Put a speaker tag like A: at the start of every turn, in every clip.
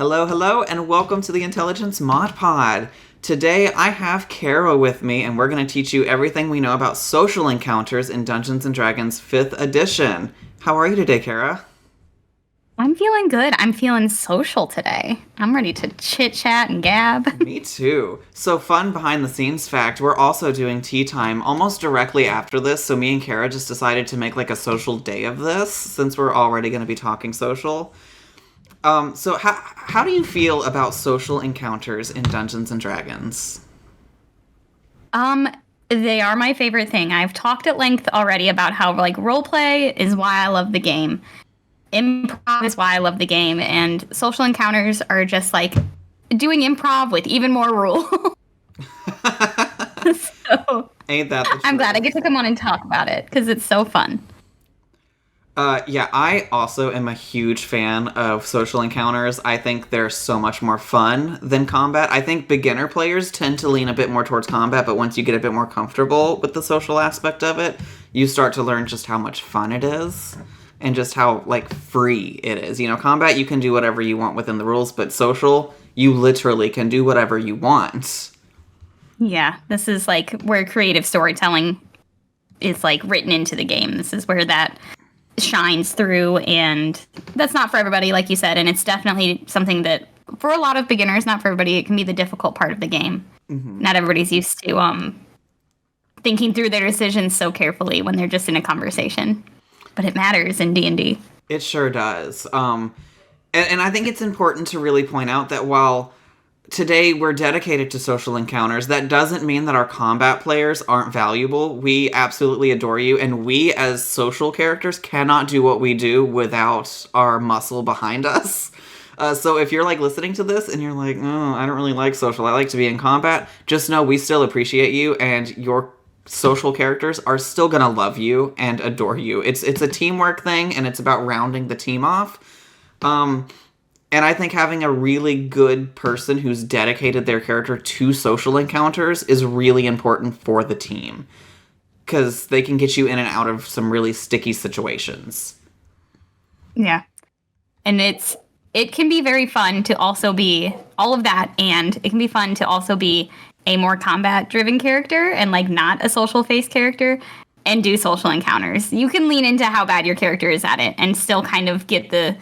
A: Hello, hello, and welcome to the IntModPod. Today I have Kara with me, and we're going to teach you everything we know about social encounters in Dungeons & Dragons 5th edition. How are you today, Kara?
B: I'm feeling good. I'm feeling social today. I'm ready to chit-chat and gab.
A: Me too. So, fun behind-the-scenes fact, we're also doing tea time almost directly after this, so me and Kara just decided to make like a social day of this, since we're already going to be talking social. So how do you feel about social encounters in Dungeons and Dragons?
B: Um, they are my favorite thing. I've talked at length already about how roleplay is why I love the game. Improv is why I love the game, and social encounters are just like doing improv with even more rules. So
A: Ain't that the truth?
B: I'm glad I get to come on and talk about it because it's so fun.
A: Yeah, I also am a huge fan of social encounters. I think they're so much more fun than combat. I think beginner players tend to lean a bit more towards combat, but once you get a bit more comfortable with the social aspect of it, you start to learn just how much fun it is and just how, free it is. You know, combat, you can do whatever you want within the rules, but social, you literally can do whatever you want.
B: Yeah, this is where creative storytelling is written into the game. This is where that shines through, and that's not for everybody, like you said, and it's definitely something that for a lot of beginners, not for everybody, it can be the difficult part of the game. Not everybody's used to thinking through their decisions so carefully when they're just in a conversation, but it matters in D&D.
A: It sure does. And I think it's important to really point out that while today we're dedicated to social encounters, that doesn't mean that our combat players aren't valuable. We absolutely adore you, and we as social characters cannot do what we do without our muscle behind us. So if you're listening to this and you're like, oh, I don't really like social, I like to be in combat, just know we still appreciate you, and your social characters are still gonna love you and adore you. It's a teamwork thing, and it's about rounding the team off. And I think having a really good person who's dedicated their character to social encounters is really important for the team. Because they can get you in and out of some really sticky situations.
B: Yeah. And it can be very fun to also be all of that, and it can be fun to also be a more combat-driven character and not a social-faced character and do social encounters. You can lean into how bad your character is at it and still kind of get the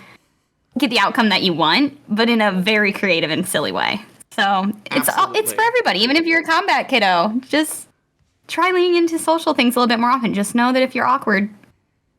B: outcome that you want, but in a very creative and silly way. So it's for everybody. Even if you're a combat kiddo, just try leaning into social things a little bit more often. Just know that if you're awkward,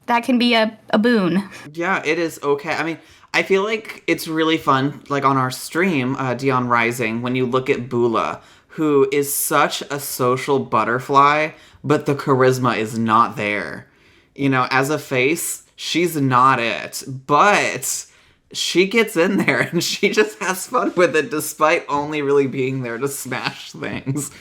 B: that can be a boon.
A: Yeah, it is okay. I mean, I feel like it's really fun, on our stream, Dion Rising, when you look at Bula, who is such a social butterfly, but the charisma is not there. You know, as a face, she's not it. But she gets in there and she just has fun with it despite only really being there to smash things.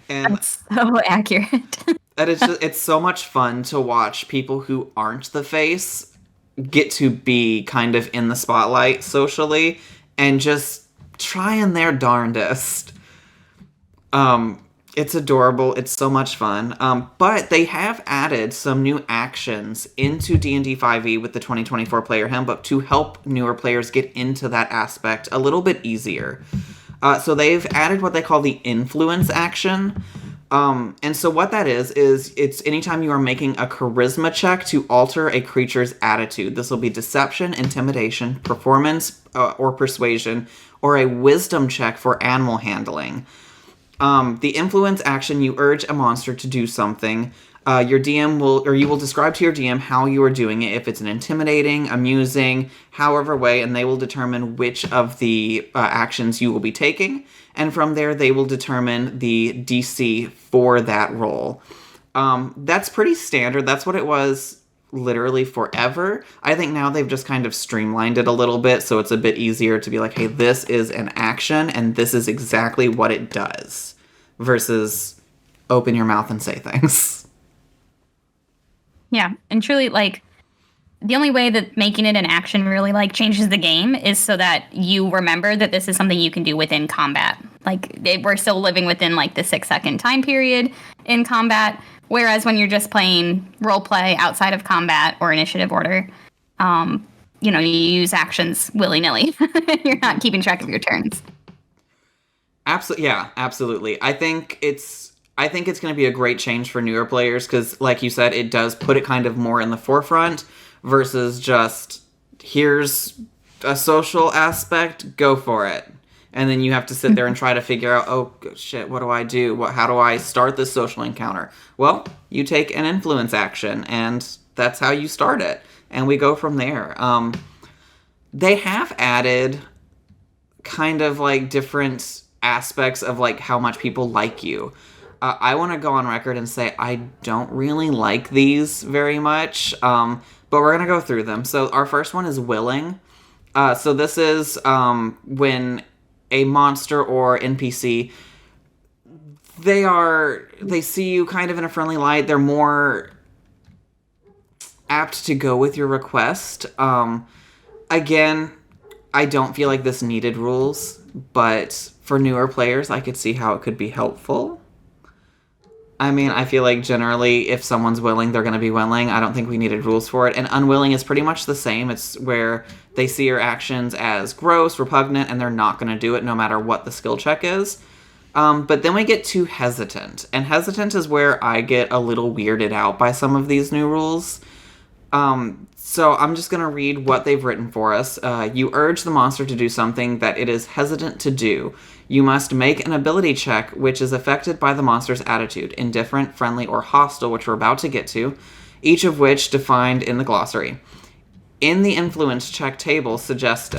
A: And
B: that's so accurate.
A: and it's so much fun to watch people who aren't the face get to be kind of in the spotlight socially and just trying their darndest. It's adorable. It's so much fun. But they have added some new actions into D&D 5e with the 2024 Player Handbook to help newer players get into that aspect a little bit easier. So they've added what they call the influence action. And so what that is it's anytime you are making a charisma check to alter a creature's attitude. This will be deception, intimidation, performance, or persuasion, or a wisdom check for animal handling. The influence action, you urge a monster to do something. Your DM you will describe to your DM how you are doing it, if it's an intimidating, amusing, however way, and they will determine which of the actions you will be taking. And from there, they will determine the DC for that roll. That's pretty standard. That's what it was literally forever. I think now they've just kind of streamlined it a little bit, so it's a bit easier to be like, hey, this is an action, and this is exactly what it does, versus open your mouth and say things.
B: Yeah, and truly, the only way that making it an action really changes the game is so that you remember that this is something you can do within combat. We're still living within the 6-second time period in combat. Whereas when you're just playing role play outside of combat or initiative order, you use actions willy-nilly. You're not keeping track of your turns.
A: Absolutely, yeah, absolutely. I think it's going to be a great change for newer players because, like you said, it does put it kind of more in the forefront versus just here's a social aspect, go for it, and then you have to sit there and try to figure out, oh shit, what do I do? How do I start this social encounter? Well, you take an influence action, and that's how you start it, and we go from there. They have added kind of like different aspects of like how much people like you. I want to go on record and say I don't really like these very much, but we're going to go through them. So our first one is willing. So this is when a monster or NPC, they see you kind of in a friendly light. They're more apt to go with your request. Again, I don't feel like this needed rules, but for newer players, I could see how it could be helpful. I mean, I feel like generally, if someone's willing, they're going to be willing. I don't think we needed rules for it. And unwilling is pretty much the same. It's where they see your actions as gross, repugnant, and they're not going to do it no matter what the skill check is. But then we get to hesitant. And hesitant is where I get a little weirded out by some of these new rules. So I'm just going to read what they've written for us. You urge the monster to do something that it is hesitant to do. You must make an ability check which is affected by the monster's attitude, indifferent, friendly, or hostile, which we're about to get to, each of which defined in the glossary. In the influence check table, suggest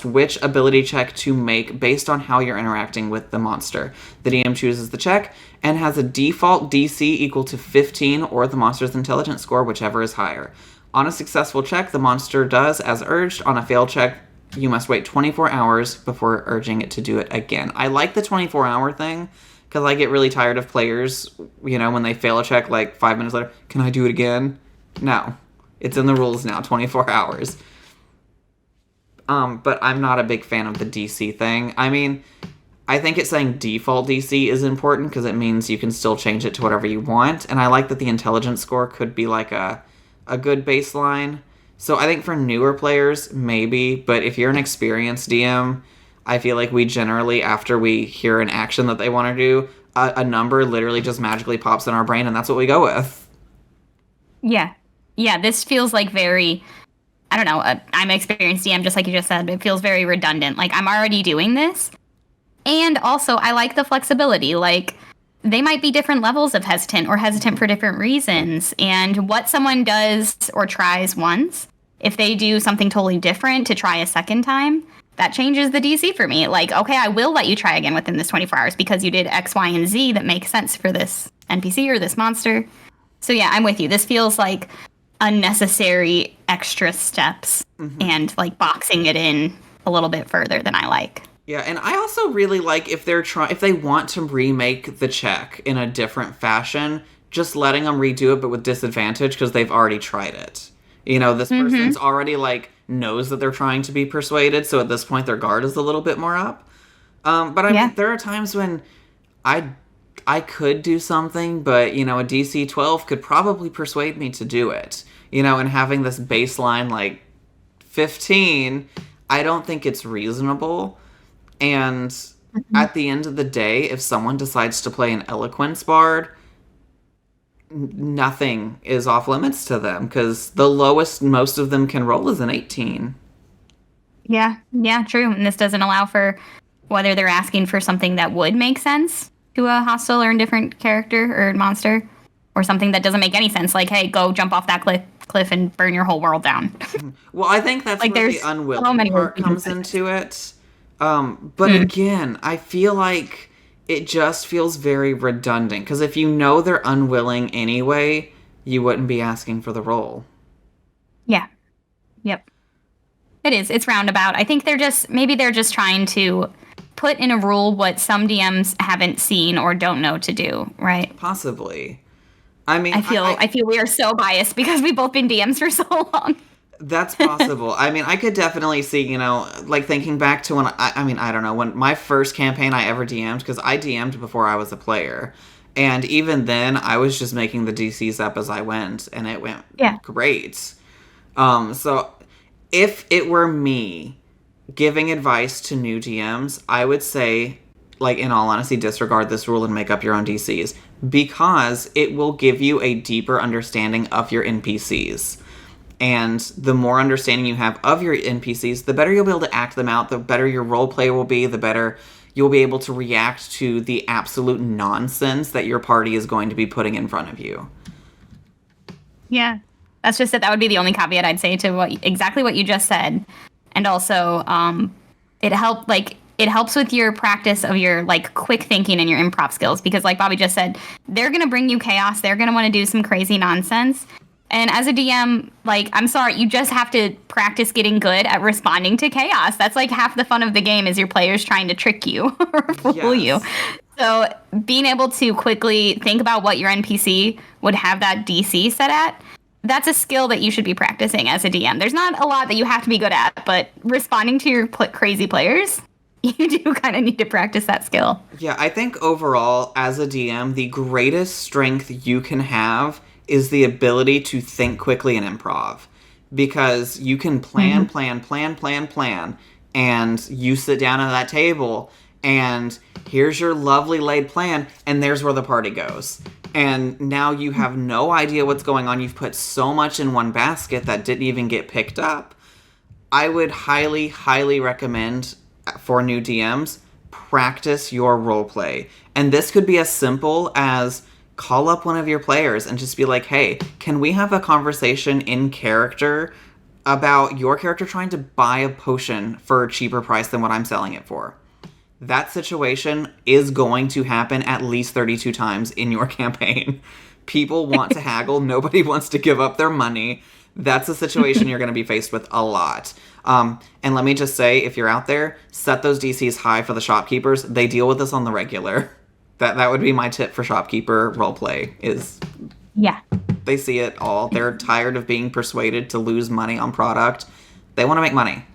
A: which ability check to make based on how you're interacting with the monster. The DM chooses the check and has a default DC equal to 15 or the monster's intelligence score, whichever is higher. On a successful check, the monster does as urged. On a failed check, you must wait 24 hours before urging it to do it again. I like the 24-hour thing because I get really tired of players, when they fail a check like 5 minutes later, can I do it again? No. It's in the rules now, 24 hours. But I'm not a big fan of the DC thing. I mean, I think it's saying default DC is important because it means you can still change it to whatever you want. And I like that the intelligence score could be like a good baseline. So I think for newer players, maybe. But if you're an experienced DM, I feel like we generally, after we hear an action that they want to do, a number literally just magically pops in our brain, and that's what we go with.
B: Yeah. Yeah, this feels like very, I don't know, I'm an experienced DM, just like you just said, but it feels very redundant. Like, I'm already doing this. And also, I like the flexibility. Like, they might be different levels of hesitant or hesitant for different reasons. And what someone does or tries once, if they do something totally different to try a second time, that changes the DC for me. Like, okay, I will let you try again within this 24 hours because you did X, Y, and Z that makes sense for this NPC or this monster. So yeah, I'm with you. This feels like unnecessary extra steps and like boxing it in a little bit further than I like.
A: Yeah, and I also really like if they want to remake the check in a different fashion, just letting them redo it but with disadvantage because they've already tried it. This person's already like knows that they're trying to be persuaded, so at this point their guard is a little bit more up. But I mean, there are times when I could do something, but, a DC 12 could probably persuade me to do it. And having this baseline, like, 15, I don't think it's reasonable. And at the end of the day, if someone decides to play an Eloquence Bard, nothing is off limits to them, because the lowest most of them can roll is an 18.
B: Yeah, true. And this doesn't allow for whether they're asking for something that would make sense to a hostile or indifferent character or monster, or something that doesn't make any sense, like, hey, go jump off that cliff and burn your whole world down.
A: Well, I think that's like where the unwilling part comes into it. But again, I feel like it just feels very redundant, because if you know they're unwilling anyway, you wouldn't be asking for the roll.
B: Yeah. Yep. It is. It's roundabout. I think they're just trying to put in a rule what some DMs haven't seen or don't know to do, right?
A: Possibly. I mean,
B: I feel we are so biased because we've both been DMs for so long.
A: That's possible. I mean, I could definitely see, like thinking back to when I don't know, when my first campaign I ever DM'd, because I DM'd before I was a player. And even then, I was just making the DCs up as I went, and it went great. So if it were me giving advice to new DMs, I would say, like, in all honesty, disregard this rule and make up your own DCs, because it will give you a deeper understanding of your NPCs. And the more understanding you have of your NPCs, the better you'll be able to act them out, the better your role play will be, the better you'll be able to react to the absolute nonsense that your party is going to be putting in front of you.
B: Yeah. That's just it. That would be the only caveat I'd say to exactly what you just said. And also, it helps with your practice of your like quick thinking and your improv skills, because like Bobby just said, they're going to bring you chaos. They're going to want to do some crazy nonsense. And as a DM, like, I'm sorry, you just have to practice getting good at responding to chaos. That's like half the fun of the game is your players trying to trick you or fool you. So being able to quickly think about what your NPC would have that DC set at, that's a skill that you should be practicing as a DM. There's not a lot that you have to be good at, but responding to your crazy players, you do kind of need to practice that skill.
A: Yeah, I think overall, as a DM, the greatest strength you can have is the ability to think quickly and improv. Because you can plan, and you sit down at that table, and here's your lovely laid plan, and there's where the party goes. And now you have no idea what's going on. You've put so much in one basket that didn't even get picked up. I would highly, highly recommend for new DMs, practice your roleplay. And this could be as simple as call up one of your players and just be like, hey, can we have a conversation in character about your character trying to buy a potion for a cheaper price than what I'm selling it for? That situation is going to happen at least 32 times in your campaign. People want to haggle. Nobody wants to give up their money. That's a situation you're going to be faced with a lot. And let me just say, if you're out there, set those DCs high for the shopkeepers. They deal with this on the regular. That would be my tip for shopkeeper roleplay is...
B: Yeah.
A: They see it all. They're tired of being persuaded to lose money on product. They want to make money.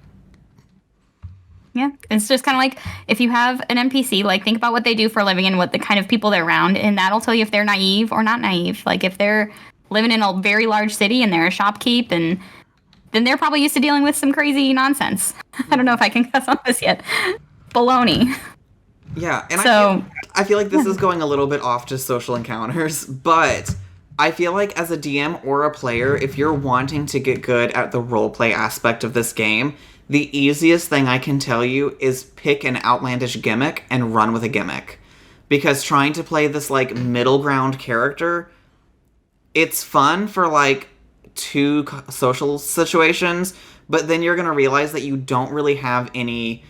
B: Yeah, it's just kind of like if you have an NPC, like think about what they do for a living and what the kind of people they're around, and that'll tell you if they're naive or not naive. Like if they're living in a very large city and they're a shopkeep, and then they're probably used to dealing with some crazy nonsense. I don't know if I can cuss on this yet. Baloney.
A: Yeah, and so, I feel like this is going a little bit off just social encounters, but I feel like as a DM or a player, if you're wanting to get good at the roleplay aspect of this game, the easiest thing I can tell you is pick an outlandish gimmick and run with a gimmick. Because trying to play this, like, middle ground character, it's fun for, like, 2 social situations, but then you're going to realize that you don't really have any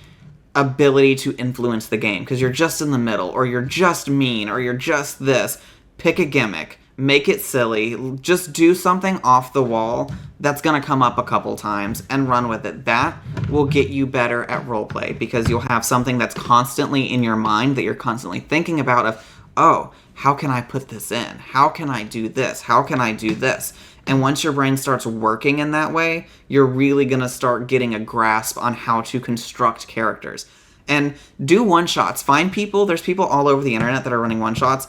A: ability to influence the game because you're just in the middle, or you're just mean, or you're just this. Pick a gimmick. Make it silly. Just do something off the wall that's going to come up a couple times and run with it. That will get you better at roleplay because you'll have something that's constantly in your mind that you're constantly thinking about of, oh, how can I put this in? How can I do this? How can I do this? And once your brain starts working in that way, you're really going to start getting a grasp on how to construct characters. And do one-shots. Find people. There's people all over the internet that are running one-shots.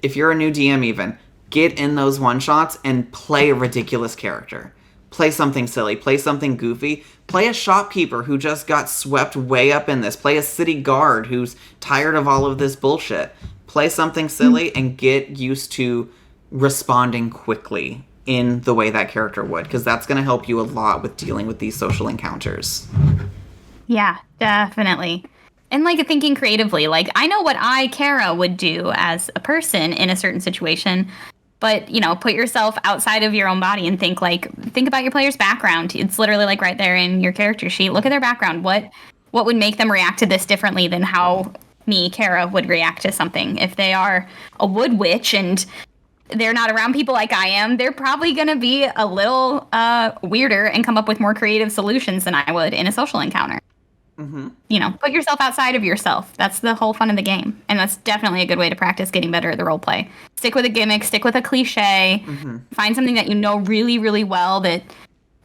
A: If you're a new DM even, get in those one-shots and play a ridiculous character. Play something silly. Play something goofy. Play a shopkeeper who just got swept way up in this. Play a city guard who's tired of all of this bullshit. Play something silly and get used to responding quickly in the way that character would, because that's going to help you a lot with dealing with these social encounters.
B: Yeah, definitely. And like thinking creatively, like I know what Kara, would do as a person in a certain situation, but you know, put yourself outside of your own body and think about your player's background. It's literally like right there in your character sheet. Look at their background. What would make them react to this differently than how me, Kara, would react to something? If they are a wood witch and they're not around people like I am, they're probably going to be a little weirder and come up with more creative solutions than I would in a social encounter. Mm-hmm. You know, put yourself outside of yourself. That's the whole fun of the game. And that's definitely a good way to practice getting better at the role play. Stick with a gimmick, stick with a cliche, find something that you know really, really well that,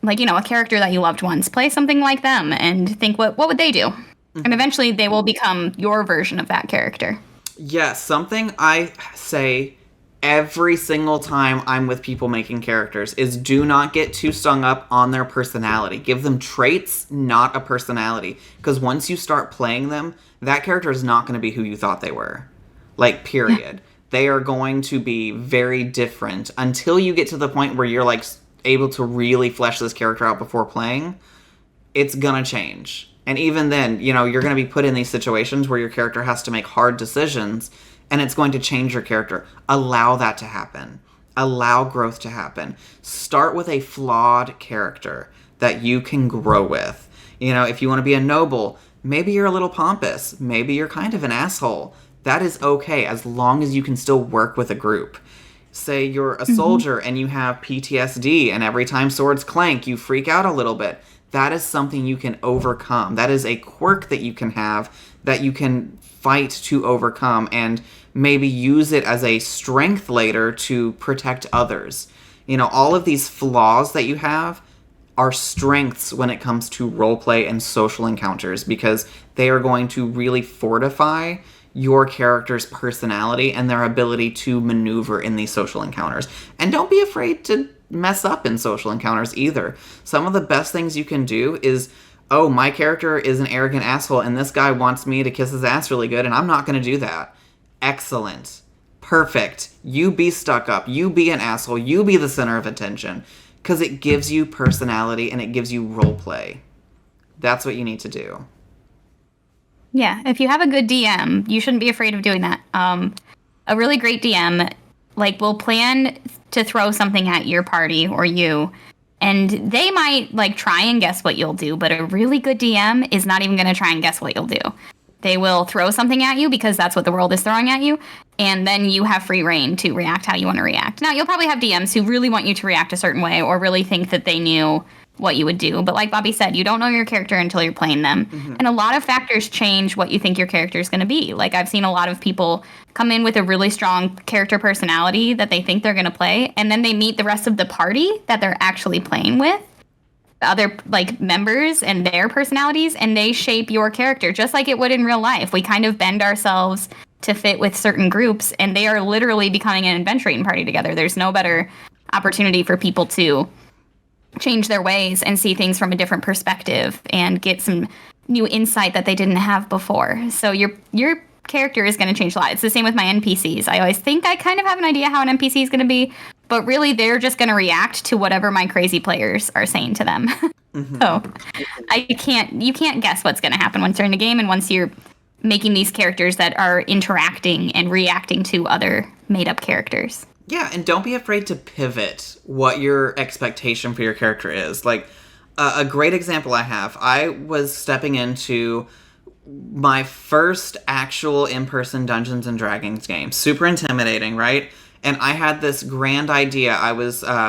B: like, you know, a character that you loved once. Play something like them and think, what would they do? Mm-hmm. And eventually they will become your version of that character.
A: Yeah, something I say every single time I'm with people making characters is do not get too stung up on their personality. Give them traits, not a personality. Because once you start playing them, that character is not going to be who you thought they were. Like, period. Yeah. They are going to be very different until you get to the point where you're, like, able to really flesh this character out before playing. It's going to change. And even then, you know, you're going to be put in these situations where your character has to make hard decisions, and it's going to change your character. Allow that to happen. Allow growth to happen. Start with a flawed character that you can grow with. You know, if you want to be a noble, maybe you're a little pompous. Maybe you're kind of an asshole. That is okay, as long as you can still work with a group. Say you're a soldier and you have PTSD, and every time swords clank, you freak out a little bit. That is something you can overcome. That is a quirk that you can have that you can fight to overcome and maybe use it as a strength later to protect others. You know, all of these flaws that you have are strengths when it comes to roleplay and social encounters, because they are going to really fortify your character's personality and their ability to maneuver in these social encounters. And don't be afraid to mess up in social encounters either. Some of the best things you can do is, oh, my character is an arrogant asshole and this guy wants me to kiss his ass really good and I'm not going to do that. Excellent. Perfect. You be stuck up. You be an asshole. You be the center of attention. Because it gives you personality and it gives you role play. That's what you need to do.
B: Yeah, if you have a good DM, you shouldn't be afraid of doing that. A really great DM, like, will plan to throw something at your party or you, and they might, like, try and guess what you'll do, but a really good DM is not even going to try and guess what you'll do. They will throw something at you because that's what the world is throwing at you, and then you have free reign to react how you want to react. Now, you'll probably have DMs who really want you to react a certain way or really think that they knew what you would do. But like Bobby said, you don't know your character until you're playing them. Mm-hmm. And a lot of factors change what you think your character is going to be. Like, I've seen a lot of people come in with a really strong character personality that they think they're going to play, and then they meet the rest of the party that they're actually playing with, other, like, members and their personalities, and they shape your character just like it would in real life. We kind of bend ourselves to fit with certain groups, and they are literally becoming an adventuring party together. There's no better opportunity for people to change their ways and see things from a different perspective and get some new insight that they didn't have before. So your character is going to change a lot. It's the same with my NPCs. I always think I kind of have an idea how an NPC is going to be, but really they're just going to react to whatever my crazy players are saying to them. Mm-hmm. So you can't guess what's going to happen once you're in the game and once you're making these characters that are interacting and reacting to other made-up characters.
A: Yeah, and don't be afraid to pivot what your expectation for your character is. Like, a great example I was stepping into my first actual in-person Dungeons & Dragons game. Super intimidating, right? And I had this grand idea.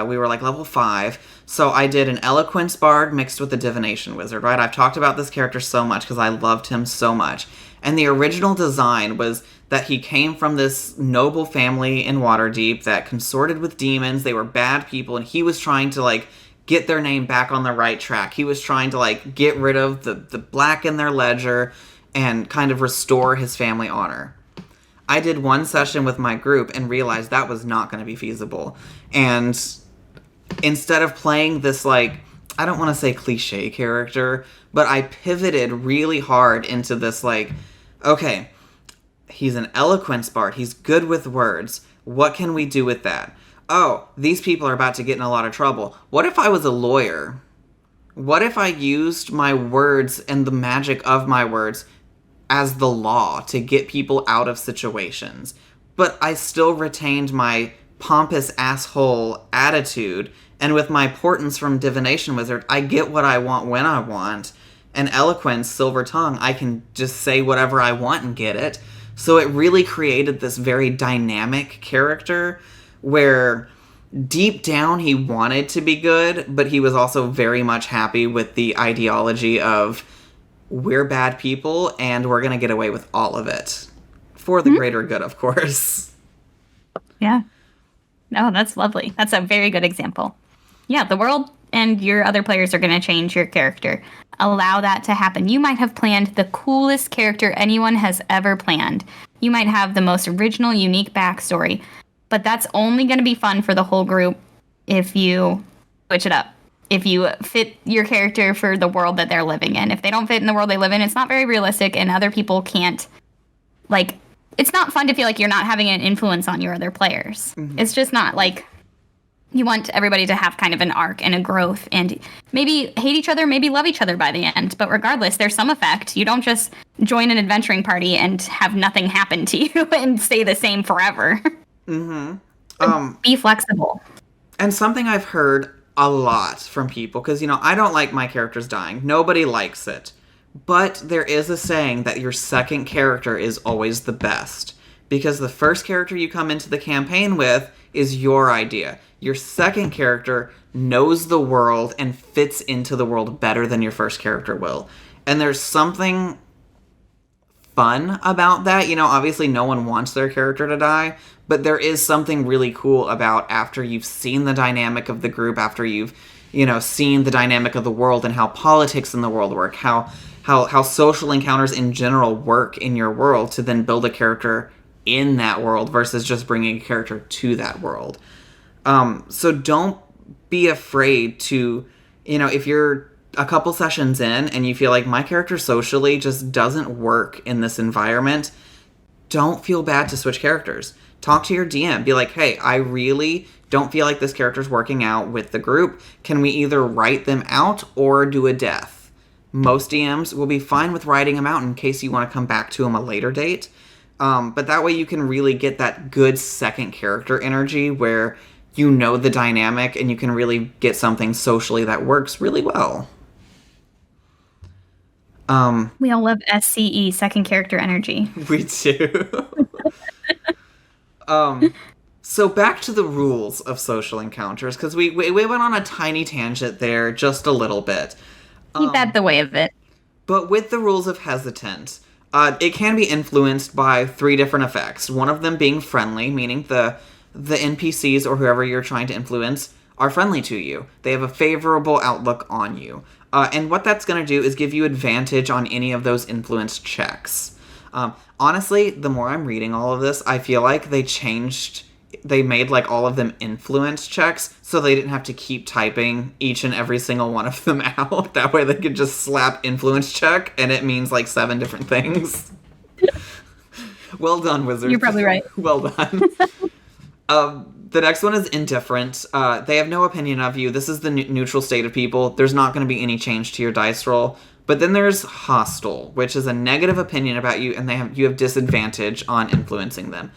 A: We were like level 5, so I did an eloquence bard mixed with a divination wizard, right? I've talked about this character so much because I loved him so much. And the original design was that he came from this noble family in Waterdeep that consorted with demons. They were bad people, and he was trying to, like, get their name back on the right track. He was trying to, like, get rid of the black in their ledger and kind of restore his family honor. I did one session with my group and realized that was not going to be feasible. And instead of playing this, like, I don't want to say cliche character, but I pivoted really hard into this, like, okay, he's an eloquence bard. He's good with words. What can we do with that? Oh, these people are about to get in a lot of trouble. What if I was a lawyer? What if I used my words and the magic of my words as the law to get people out of situations? But I still retained my pompous asshole attitude, and with my portents from Divination Wizard, I get what I want when I want. And eloquence, silver tongue, I can just say whatever I want and get it. So it really created this very dynamic character where deep down he wanted to be good, but he was also very much happy with the ideology of we're bad people and we're going to get away with all of it. For the greater good, of course.
B: Yeah. No, that's lovely. That's a very good example. Yeah, the world and your other players are going to change your character. Allow that to happen. You might have planned the coolest character anyone has ever planned. You might have the most original, unique backstory. but that's only going to be fun for the whole group if you switch it up. If you fit your character for the world that they're living in. If they don't fit in the world they live in, it's not very realistic, and other people can't, like, it's not fun to feel like you're not having an influence on your other players. Mm-hmm. It's just not, like, you want everybody to have kind of an arc and a growth, and maybe hate each other, maybe love each other by the end. But regardless, there's some effect. You don't just join an adventuring party and have nothing happen to you and stay the same forever.
A: Mm-hmm.
B: Be flexible.
A: And something I've heard a lot from people, because, I don't like my characters dying. Nobody likes it. But there is a saying that your second character is always the best. Because the first character you come into the campaign with is your idea. Your second character knows the world and fits into the world better than your first character will. And there's something fun about that. Obviously no one wants their character to die, but there is something really cool about after you've seen the dynamic of the group, after you've, seen the dynamic of the world and how politics in the world work, how social encounters in general work in your world, to then build a character in that world versus just bringing a character to that world. So don't be afraid to, if you're a couple sessions in and you feel like my character socially just doesn't work in this environment, don't feel bad to switch characters. Talk to your DM. Be like, hey, I really don't feel like this character's working out with the group. Can we either write them out or do a death? Most DMs will be fine with writing them out in case you want to come back to them a later date. But that way you can really get that good second character energy where the dynamic and you can really get something socially that works really well.
B: We all love SCE, second character energy.
A: We do. So back to the rules of social encounters, because we went on a tiny tangent there just a little bit.
B: Keep that the way of it.
A: But with the rules of hesitant, it can be influenced by 3 different effects. One of them being friendly, meaning the NPCs or whoever you're trying to influence are friendly to you. They have a favorable outlook on you. And what that's going to do is give you advantage on any of those influence checks. Honestly, the more I'm reading all of this, I feel like they made like all of them influence checks so they didn't have to keep typing each and every single one of them out. That way they could just slap influence check and it means like 7 different things. Well done, Wizards.
B: You're probably right.
A: Well done. The next one is indifferent. They have no opinion of you. This is the neutral state of people. There's not going to be any change to your dice roll. But then there's hostile, which is a negative opinion about you, and you have disadvantage on influencing them.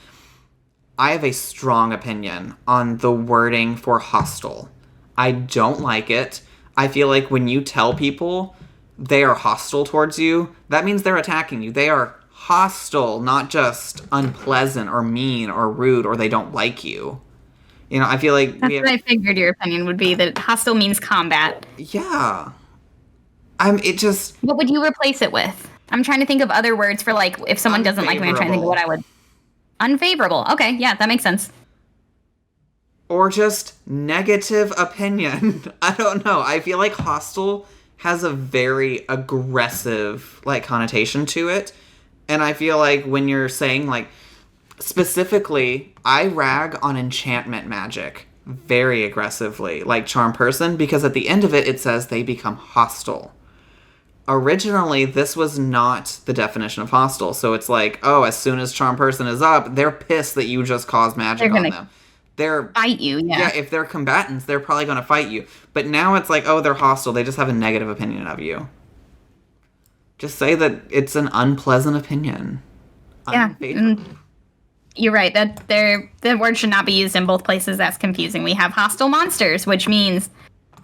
A: I have a strong opinion on the wording for hostile. I don't like it. I feel like when you tell people they are hostile towards you, that means they're attacking you. They are hostile, not just unpleasant or mean or rude or they don't like you. I feel like
B: that's what I figured your opinion would be, that hostile means combat.
A: Yeah.
B: What would you replace it with? I'm trying to think of other words for, like, if someone doesn't like me, I'm trying to think of what I would. Unfavorable. Okay, yeah, that makes sense.
A: Or just negative opinion. I don't know. I feel like hostile has a very aggressive, like, connotation to it. And I feel like when you're saying, like, specifically, I rag on enchantment magic very aggressively, like Charm Person, because at the end of it, it says they become hostile. Originally, this was not the definition of hostile, so it's like, oh, as soon as Charm Person is up, they're pissed that you just caused magic on them. They're
B: fight you, yeah.
A: Yeah, if they're combatants, they're probably going to fight you. But now it's like, oh, they're hostile, they just have a negative opinion of you. Just say that it's an unpleasant opinion.
B: Yeah, you're right. That the word should not be used in both places. That's confusing. We have hostile monsters, which means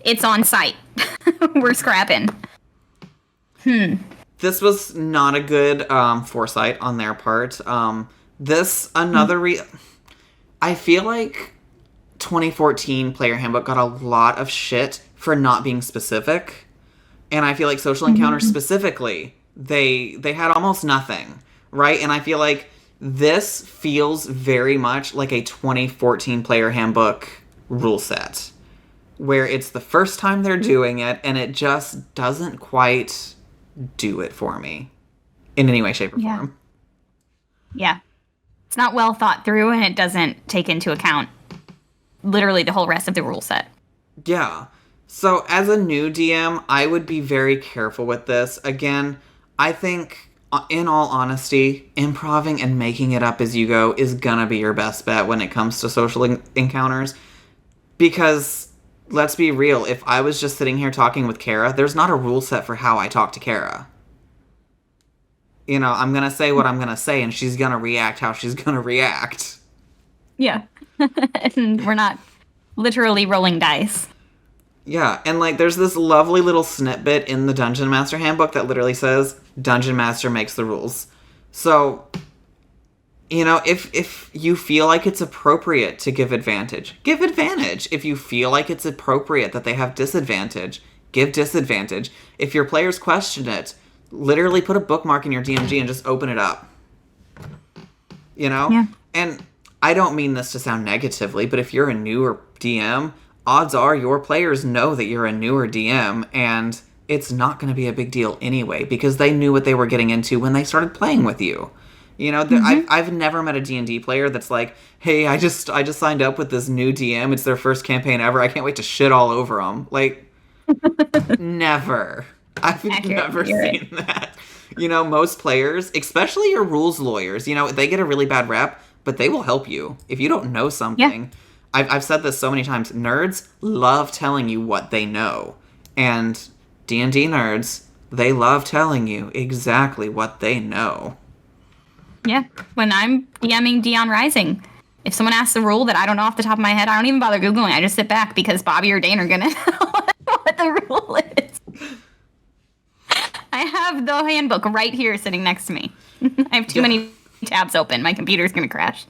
B: it's on site. We're scrapping.
A: This was not a good foresight on their part. I feel like 2014 Player Handbook got a lot of shit for not being specific. And I feel like Social Encounters specifically, they had almost nothing, right? And I feel like this feels very much like a 2014 Player Handbook rule set, where it's the first time they're doing it, and it just doesn't quite do it for me in any way, shape, or form.
B: Yeah. It's not well thought through, and it doesn't take into account literally the whole rest of the rule set.
A: Yeah. So as a new DM, I would be very careful with this. Again, I think, in all honesty, improving and making it up as you go is gonna be your best bet when it comes to social encounters. Because, let's be real, if I was just sitting here talking with Kara, there's not a rule set for how I talk to Kara. I'm gonna say what I'm gonna say, and she's gonna react how she's gonna react.
B: Yeah. And we're not literally rolling dice.
A: Yeah, and there's this lovely little snippet in the Dungeon Master Handbook that literally says, Dungeon Master makes the rules. So, if you feel like it's appropriate to give advantage, give advantage. If you feel like it's appropriate that they have disadvantage, give disadvantage. If your players question it, literally put a bookmark in your DMG and just open it up.
B: Yeah.
A: And I don't mean this to sound negatively, but if you're a newer DM, odds are your players know that you're a newer DM, and it's not going to be a big deal anyway, because they knew what they were getting into when they started playing with you. I've never met a D&D player that's like, hey, I just signed up with this new DM. It's their first campaign ever. I can't wait to shit all over them. Never. I've never seen that. Most players, especially your rules lawyers, they get a really bad rep, but they will help you. If you don't know something... Yeah. I've said this so many times. Nerds love telling you what they know. And D&D nerds, they love telling you exactly what they know.
B: Yeah. When I'm DMing Dion Rising, if someone asks a rule that I don't know off the top of my head, I don't even bother Googling. I just sit back because Bobby or Dane are going to know what the rule is. I have the handbook right here sitting next to me. I have too many tabs open. My computer's going to crash.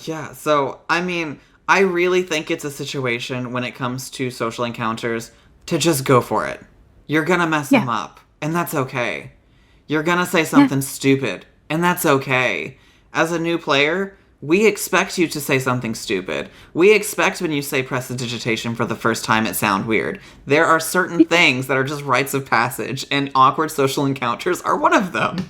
A: Yeah, so, I really think it's a situation when it comes to social encounters to just go for it. You're gonna mess them up, and that's okay. You're gonna say something stupid, and that's okay. As a new player, we expect you to say something stupid. We expect when you say prestidigitation for the first time it sound weird. There are certain things that are just rites of passage, and awkward social encounters are one of them.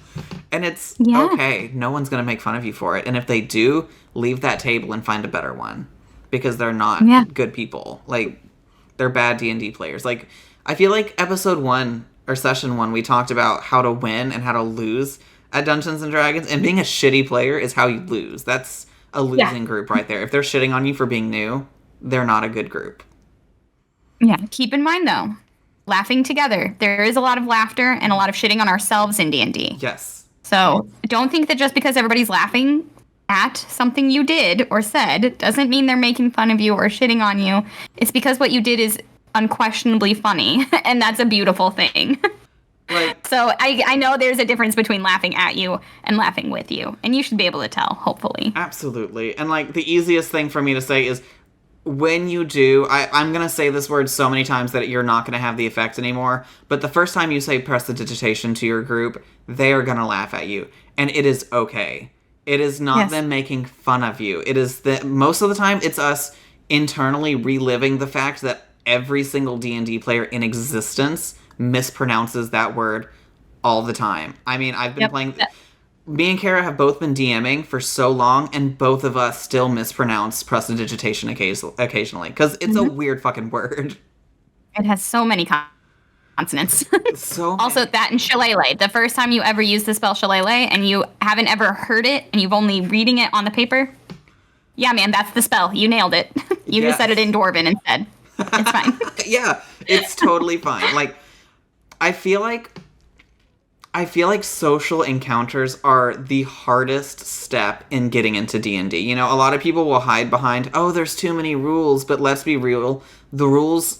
A: And it's okay. No one's going to make fun of you for it. And if they do, leave that table and find a better one. Because they're not good people. They're bad D&D players. I feel like episode 1, or session 1, we talked about how to win and how to lose at Dungeons & Dragons. And being a shitty player is how you lose. That's a losing group right there. If they're shitting on you for being new, they're not a good group.
B: Yeah. Keep in mind, though, laughing together. There is a lot of laughter and a lot of shitting on ourselves in D&D.
A: Yes.
B: So don't think that just because everybody's laughing at something you did or said doesn't mean they're making fun of you or shitting on you. It's because what you did is unquestionably funny, and that's a beautiful thing. So I know there's a difference between laughing at you and laughing with you, and you should be able to tell, hopefully.
A: Absolutely. And the easiest thing for me to say is when you do, I'm going to say this word so many times that you're not going to have the effect anymore, but the first time you say prestidigitation to your group, they are going to laugh at you. And it is okay. It is not them making fun of you. It is most of the time, it's us internally reliving the fact that every single D&D player in existence mispronounces that word all the time. I've been playing... Me and Kara have both been DMing for so long, and both of us still mispronounce prestidigitation occasionally, because it's a weird fucking word.
B: It has so many consonants.
A: So
B: also, that and shillelagh. The first time you ever use the spell shillelagh, and you haven't ever heard it, and you've only reading it on the paper, yeah, man, that's the spell. You nailed it. You just said it in Dwarven instead. It's fine.
A: Yeah, it's totally fine. I feel like social encounters are the hardest step in getting into D&D. A lot of people will hide behind, there's too many rules, but let's be real, the rules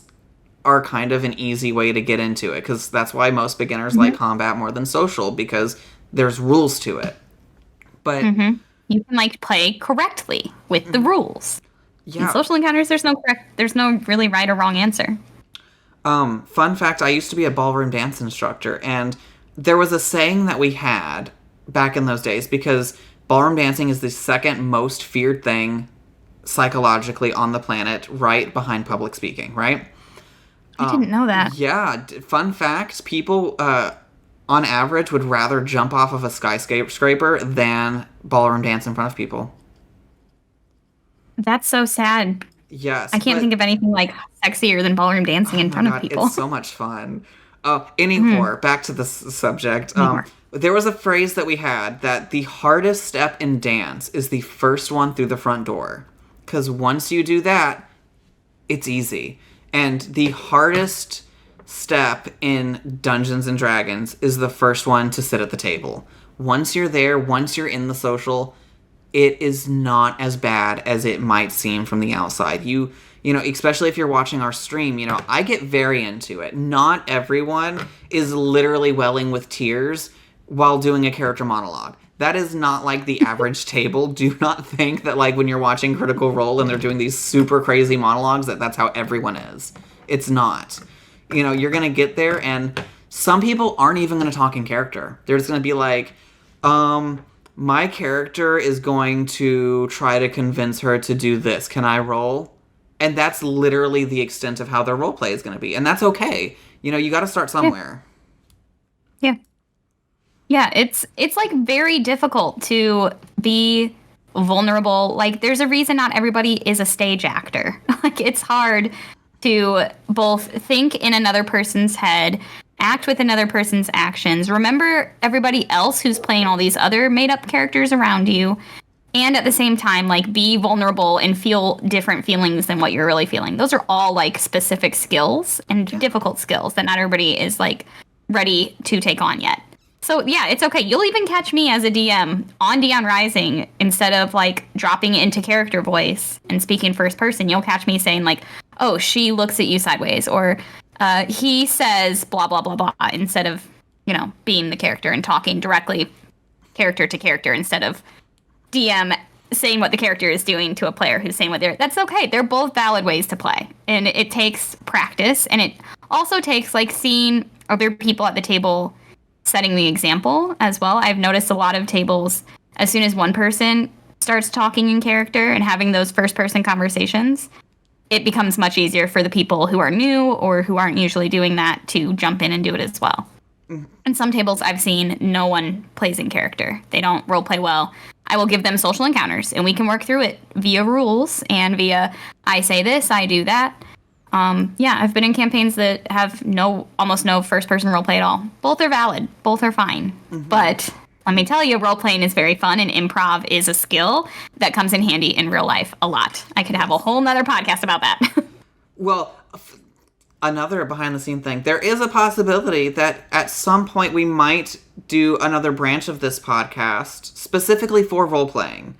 A: are kind of an easy way to get into it, because that's why most beginners like combat more than social, because there's rules to it. But
B: you can play correctly with the rules.
A: Yeah.
B: In social encounters, there's no really right or wrong answer.
A: Fun fact, I used to be a ballroom dance instructor, and there was a saying that we had back in those days, because ballroom dancing is the second most feared thing psychologically on the planet, right behind public speaking, right?
B: I didn't know that.
A: Yeah. Fun fact, people on average, would rather jump off of a skyscraper than ballroom dance in front of people.
B: That's so sad.
A: Yes.
B: I can't think of anything like sexier than ballroom dancing in front of people.
A: It's so much fun. Anymore, back to this subject. There was a phrase that we had that the hardest step in dance is the first one through the front door. Because once you do that, it's easy. And the hardest step in Dungeons and Dragons is the first one to sit at the table. Once you're there, once you're in the social, it is not as bad as it might seem from the outside. You know, especially if you're watching our stream, you know, I get very into it. Not everyone is literally welling with tears while doing a character monologue. That is not like the average table. Do not think that like when you're watching Critical Role and they're doing these super crazy monologues that's how everyone is. It's not. You know, you're going to get there and some people aren't even going to talk in character. They're just going to be like, my character is going to try to convince her to do this. Can I roll? And that's literally the extent of how their role play is going to be. And that's okay. You know, you got to start somewhere.
B: Yeah. Yeah, it's like very difficult to be vulnerable. Like there's a reason not everybody is a stage actor. Like it's hard to both think in another person's head, act with another person's actions, remember everybody else who's playing all these other made-up characters around you, and at the same time, like, be vulnerable and feel different feelings than what you're really feeling. Those are all, like, specific skills and difficult skills that not everybody is, like, ready to take on yet. So, yeah, it's okay. You'll even catch me as a DM on Dion Rising instead of, like, dropping into character voice and speaking first person. You'll catch me saying, like, oh, she looks at you sideways, or he says blah, blah, blah, blah, instead of, you know, being the character and talking directly character to character instead of DM saying what the character is doing to a player who's saying what they're... That's okay. They're both valid ways to play. And it takes practice. And it also takes, like, seeing other people at the table setting the example as well. I've noticed a lot of tables, as soon as one person starts talking in character and having those first-person conversations, it becomes much easier for the people who are new or who aren't usually doing that to jump in and do it as well. In some tables I've seen, no one plays in character. They don't role play well. I will give them social encounters, and we can work through it via rules and via I say this, I do that. Yeah, I've been in campaigns that have almost no first-person role play at all. Both are valid. Both are fine. Mm-hmm. But let me tell you, role playing is very fun, and improv is a skill that comes in handy in real life a lot. I could have a whole nother podcast about that.
A: Well, another behind-the-scene thing. There is a possibility that at some point we might do another branch of this podcast specifically for role-playing.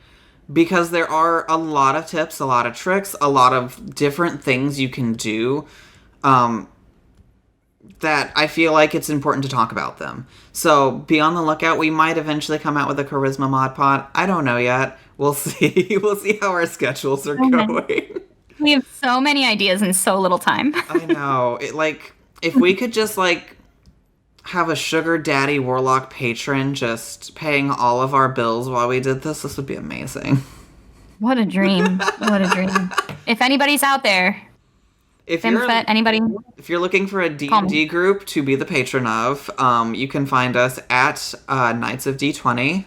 A: Because there are a lot of tips, a lot of tricks, a lot of different things you can do that I feel like it's important to talk about them. So be on the lookout. We might eventually come out with a charisma mod pod. I don't know yet. We'll see. We'll see how our schedules are going.
B: We have so many ideas in so little time.
A: I know. If we could just, have a sugar daddy warlock patron just paying all of our bills while we did this would be amazing.
B: What a dream. What a dream. If anybody's out there,
A: if you're looking for a D&D group to be the patron of, you can find us at Knights of D20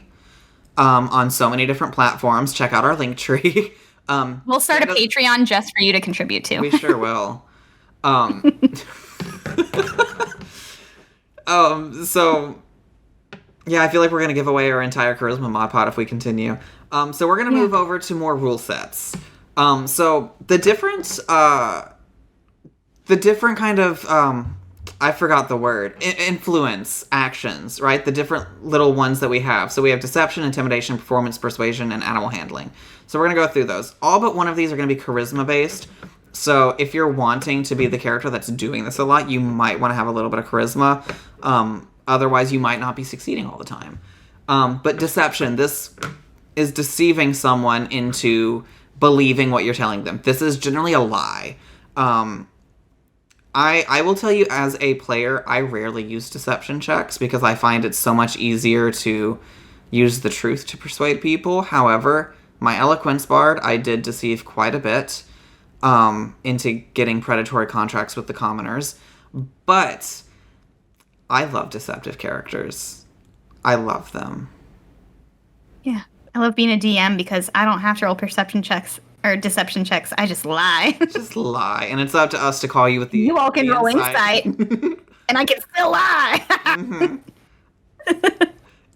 A: on so many different platforms. Check out our link tree.
B: We'll start a Patreon just for you to contribute to.
A: We sure will. So, yeah, I feel like we're going to give away our entire Charisma mod pod if we continue. So we're going to move over to more rule sets. So the different kind of, I forgot the word, influence actions, right? The different little ones that we have. So we have deception, intimidation, performance, persuasion, and animal handling. So we're going to go through those. All but one of these are going to be charisma based. So if you're wanting to be the character that's doing this a lot, you might want to have a little bit of charisma. Otherwise, you might not be succeeding all the time. But deception, this is deceiving someone into believing what you're telling them. This is generally a lie. I will tell you as a player, I rarely use deception checks because I find it so much easier to use the truth to persuade people. However, my eloquence bard, I did deceive quite a bit into getting predatory contracts with the commoners. But I love deceptive characters. I love them.
B: Yeah. I love being a DM because I don't have to roll perception checks or deception checks. I just lie.
A: Just lie. And it's up to us to call you with the
B: You all can roll insight. And I can still lie.
A: Mm-hmm.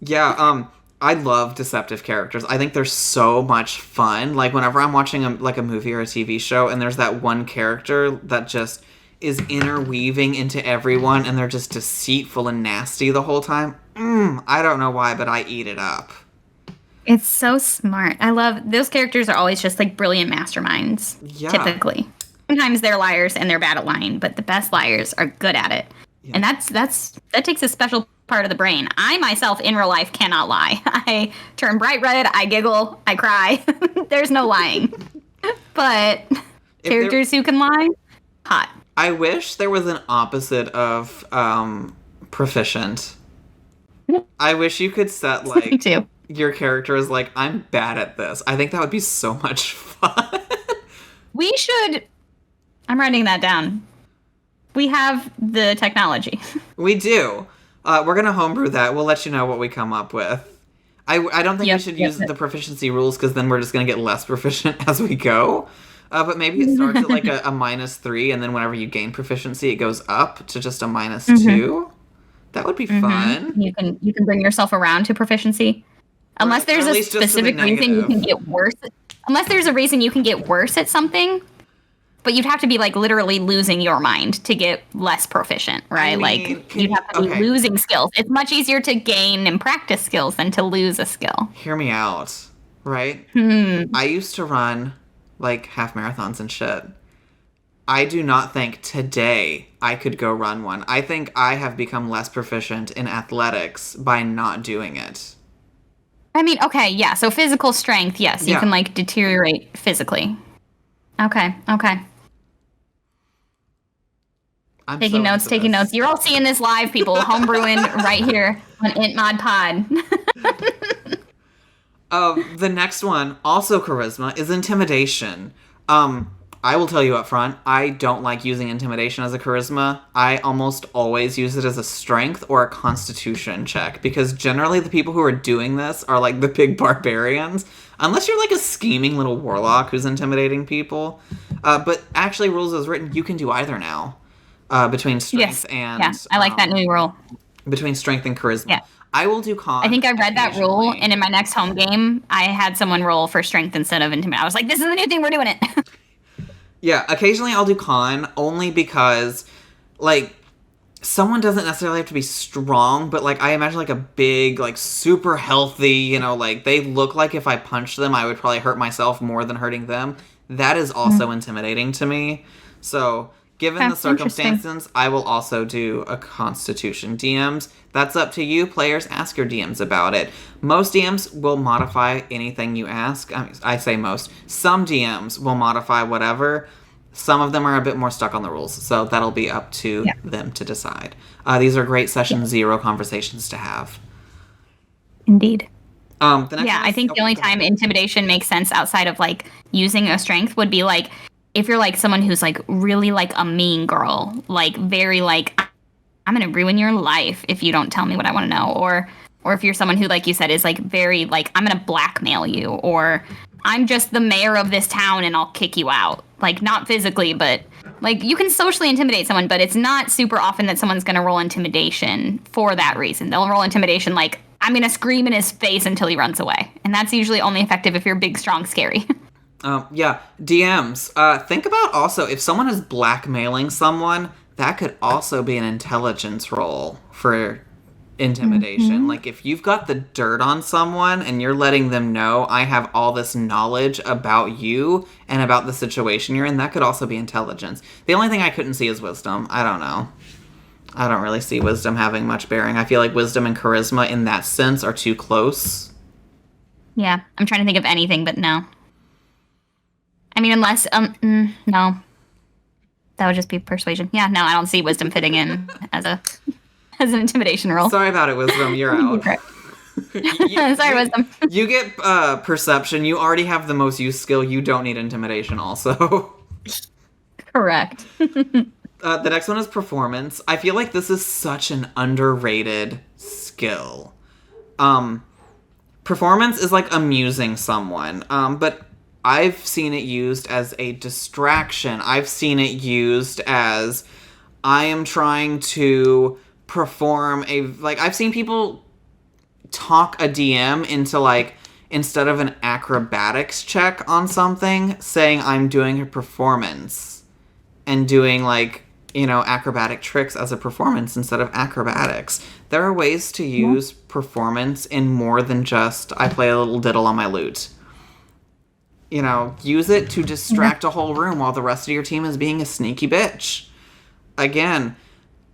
A: Yeah, I love deceptive characters. I think they're so much fun. Like, whenever I'm watching a movie or a TV show and there's that one character that just is interweaving into everyone and they're just deceitful and nasty the whole time, I don't know why, but I eat it up.
B: It's so smart. I love those characters are always just like brilliant masterminds.
A: Yeah.
B: Typically. Sometimes they're liars and they're bad at lying, but the best liars are good at it. Yeah. And that takes a special part of the brain. I myself in real life cannot lie. I turn bright red, I giggle, I cry. There's no lying. But characters who can lie, hot.
A: I wish there was an opposite of proficient. I wish you could set like
B: Me too.
A: Your character is like, I'm bad at this. I think that would be so much fun.
B: We should. I'm writing that down. We have the technology.
A: We do. We're going to homebrew that. We'll let you know what we come up with. I don't think we should use the proficiency rules because then we're just going to get less proficient as we go. But maybe it starts at like a -3, and then whenever you gain proficiency, it goes up to just a -2. That would be fun.
B: You can bring yourself around to proficiency. Unless there's a specific reason you can get worse. Unless there's a reason you can get worse at something. But you'd have to be, like, literally losing your mind to get less proficient, right?
A: I mean,
B: like, you'd have to be losing skills. It's much easier to gain and practice skills than to lose a skill.
A: Hear me out, right? I used to run, like, half marathons and shit. I do not think today I could go run one. I think I have become less proficient in athletics by not doing it.
B: I mean, okay, yeah. So physical strength, yes. You can, like, deteriorate physically. Okay.
A: I'm
B: taking notes. You're all seeing this live, people. Homebrewing right here on IntModPod.
A: The next one, also charisma, is intimidation. I will tell you up front, I don't like using intimidation as a charisma. I almost always use it as a strength or a constitution check, because generally the people who are doing this are like the big barbarians, unless you're like a scheming little warlock who's intimidating people. But actually, rules as written, you can do either now, between strength and...
B: Yeah, I like that new rule.
A: Between strength and charisma.
B: Yeah.
A: I will do con.
B: I think I read that rule, and in my next home game, I had someone roll for strength instead of intimidate. I was like, this is the new thing, we're doing it.
A: Yeah, occasionally I'll do con, only because, like, someone doesn't necessarily have to be strong, but, like, I imagine, like, a big, like, super healthy, you know, like, they look like if I punched them, I would probably hurt myself more than hurting them. That is also intimidating to me. So, given the circumstances, I will also do a constitution. DMs, that's up to you. Players, ask your DMs about it. Most DMs will modify anything you ask. I say most. Some DMs will modify whatever. Some of them are a bit more stuck on the rules, so that'll be up to them to decide. These are great session 0 conversations to have.
B: Indeed.
A: I
B: think the only time intimidation makes sense outside of, like, using a strength would be, like, if you're, like, someone who's, like, really, like, a mean girl, like, very, like, I'm going to ruin your life if you don't tell me what I want to know. Or if you're someone who, like you said, is, like, very, like, I'm going to blackmail you. Or I'm just the mayor of this town and I'll kick you out. Like, not physically, but, like, you can socially intimidate someone, but it's not super often that someone's going to roll intimidation for that reason. They'll roll intimidation like, I'm going to scream in his face until he runs away. And that's usually only effective if you're big, strong, scary.
A: DMs. Think about also, if someone is blackmailing someone, that could also be an intelligence roll for intimidation. Like, if you've got the dirt on someone and you're letting them know, I have all this knowledge about you and about the situation you're in, that could also be intelligence. The only thing I couldn't see is wisdom. I don't know. I don't really see wisdom having much bearing. I feel like wisdom and charisma in that sense are too close.
B: Yeah, I'm trying to think of anything, but no. I mean, unless, no. That would just be persuasion. Yeah, no, I don't see wisdom fitting in as an intimidation roll.
A: Sorry about it, wisdom. You're out.
B: Sorry, wisdom.
A: You get perception. You already have the most used skill. You don't need intimidation also.
B: Correct.
A: The next one is performance. I feel like this is such an underrated skill. Performance is like amusing someone, but I've seen it used as a distraction. I've seen it used as I am trying to perform I've seen people talk a DM into like, instead of an acrobatics check on something, saying I'm doing a performance and doing like, acrobatic tricks as a performance instead of acrobatics. There are ways to use performance in more than just I play a little diddle on my lute. Use it to distract a whole room while the rest of your team is being a sneaky bitch. Again,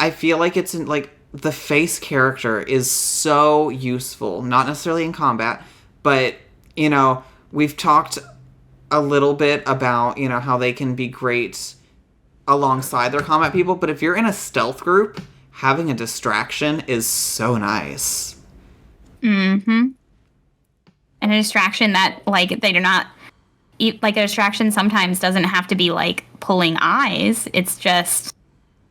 A: I feel like it's like the face character is so useful, not necessarily in combat, but we've talked a little bit about, how they can be great alongside their combat people, but if you're in a stealth group, having a distraction is so nice.
B: Mm-hmm. And a distraction that, like, they do not... Like, a distraction sometimes doesn't have to be, like, pulling eyes. It's just...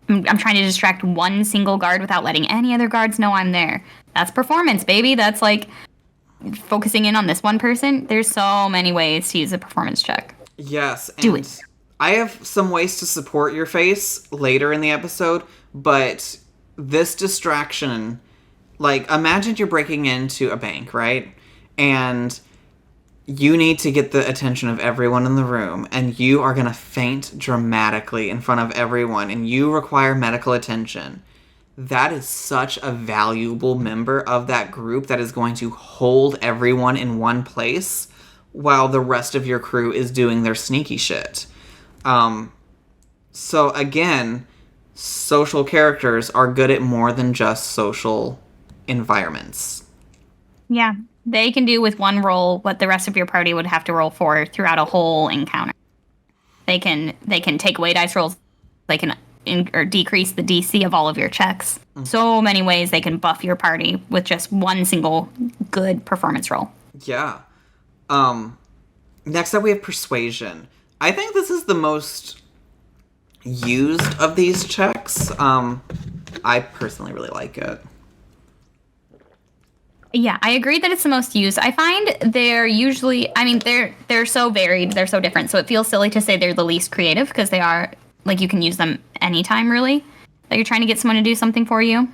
B: I'm trying to distract one single guard without letting any other guards know I'm there. That's performance, baby. That's, like, focusing in on this one person. There's so many ways to use a performance check.
A: Yes.
B: Do it.
A: I have some ways to support your face later in the episode, but this distraction, like, imagine you're breaking into a bank, right? And you need to get the attention of everyone in the room, and you are going to faint dramatically in front of everyone, and you require medical attention. That is such a valuable member of that group that is going to hold everyone in one place while the rest of your crew is doing their sneaky shit. So again, social characters are good at more than just social environments.
B: Yeah. They can do with one roll what the rest of your party would have to roll for throughout a whole encounter. They can take away dice rolls. They can or decrease the DC of all of your checks. Mm-hmm. So many ways they can buff your party with just one single good performance roll.
A: Yeah. Next up we have Persuasion. I think this is the most used of these checks. I personally really like it.
B: Yeah, I agree that it's the most used. I find they're usually, they're so varied, they're so different. So it feels silly to say they're the least creative because they are, like, you can use them anytime, really, that you're trying to get someone to do something for you.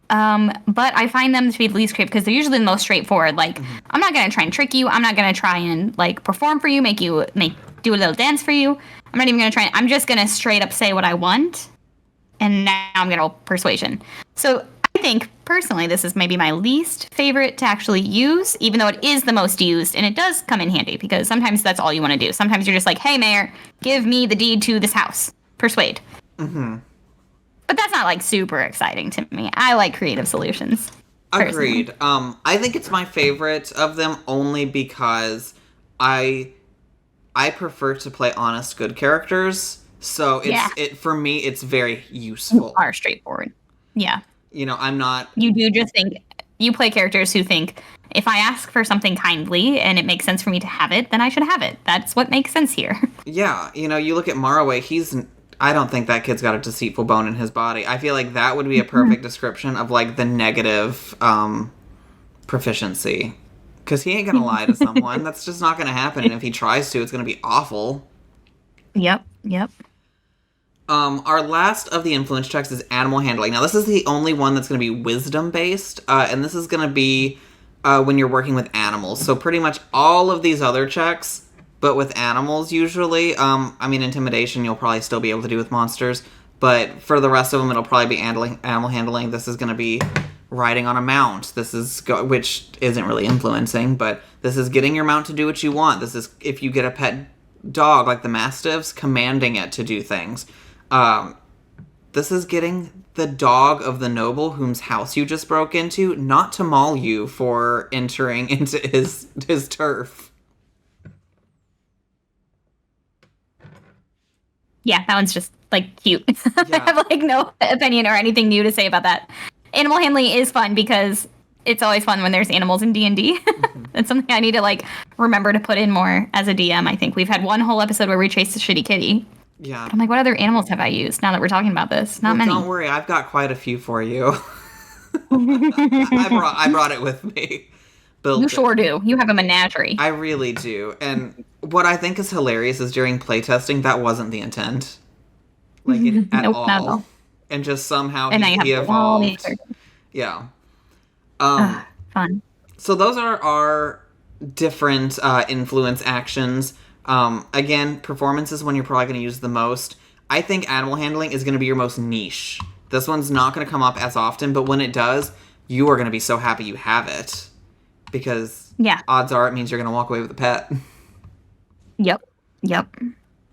B: But I find them to be the least creative because they're usually the most straightforward. Like, I'm not going to try and trick you. I'm not going to try and, like, perform for you, do a little dance for you. I'm not even going to try. I'm just going to straight up say what I want. And now I'm going to roll Persuasion. So I think, personally, this is maybe my least favorite to actually use, even though it is the most used, and it does come in handy, because sometimes that's all you want to do. Sometimes you're just like, hey, Mayor, give me the deed to this house. Persuade. Mm-hmm. But that's not, like, super exciting to me. I like creative solutions. Personally.
A: Agreed. I think it's my favorite of them only because I prefer to play honest, good characters. So for me, it's very useful.
B: You are straightforward. Yeah.
A: I'm not... You
B: do just think... You play characters who think, if I ask for something kindly and it makes sense for me to have it, then I should have it. That's what makes sense here. Yeah.
A: You look at Maraway, I don't think that kid's got a deceitful bone in his body. I feel like that would be a perfect description of, like, the negative proficiency. Because he ain't gonna lie to someone. That's just not gonna happen. And if he tries to, it's gonna be awful.
B: Yep.
A: Our last of the influence checks is animal handling. Now, this is the only one that's going to be wisdom-based, and this is going to be when you're working with animals. So pretty much all of these other checks, but with animals usually. Intimidation you'll probably still be able to do with monsters, but for the rest of them, it'll probably be animal handling. This is going to be riding on a mount. This is which isn't really influencing, but this is getting your mount to do what you want. This is if you get a pet dog like the mastiffs, commanding it to do things. This is getting the dog of the noble whose house you just broke into not to maul you for entering into his turf.
B: Yeah, that one's just, like, cute. Yeah. I have, like, no opinion or anything new to say about that. Animal handling is fun because it's always fun when there's animals in D&D. Mm-hmm. It's something I need to, like, remember to put in more as a DM, I think. We've had one whole episode where we chased a shitty kitty.
A: Yeah.
B: I'm like, what other animals have I used now that we're talking about this? Not
A: Well,
B: many.
A: don't worry, I've got quite a few for you. I brought it with me.
B: You
A: Built it.
B: sure do. You have a menagerie.
A: I really do. And what I think is hilarious is during playtesting, that wasn't the intent. Like, at
B: Nope, not at
A: all.
B: all.
A: And just somehow
B: And now you
A: he
B: have all the
A: evolved.
B: other.
A: Yeah.
B: Fun.
A: So those are our different influence actions. Again, performance is when you're probably going to use the most. I think animal handling is going to be your most niche. This one's not going to come up as often, but when it does, you are going to be so happy you have it. Because
B: Yeah.
A: odds are it means you're going to walk away with a pet.
B: Yep. Yep.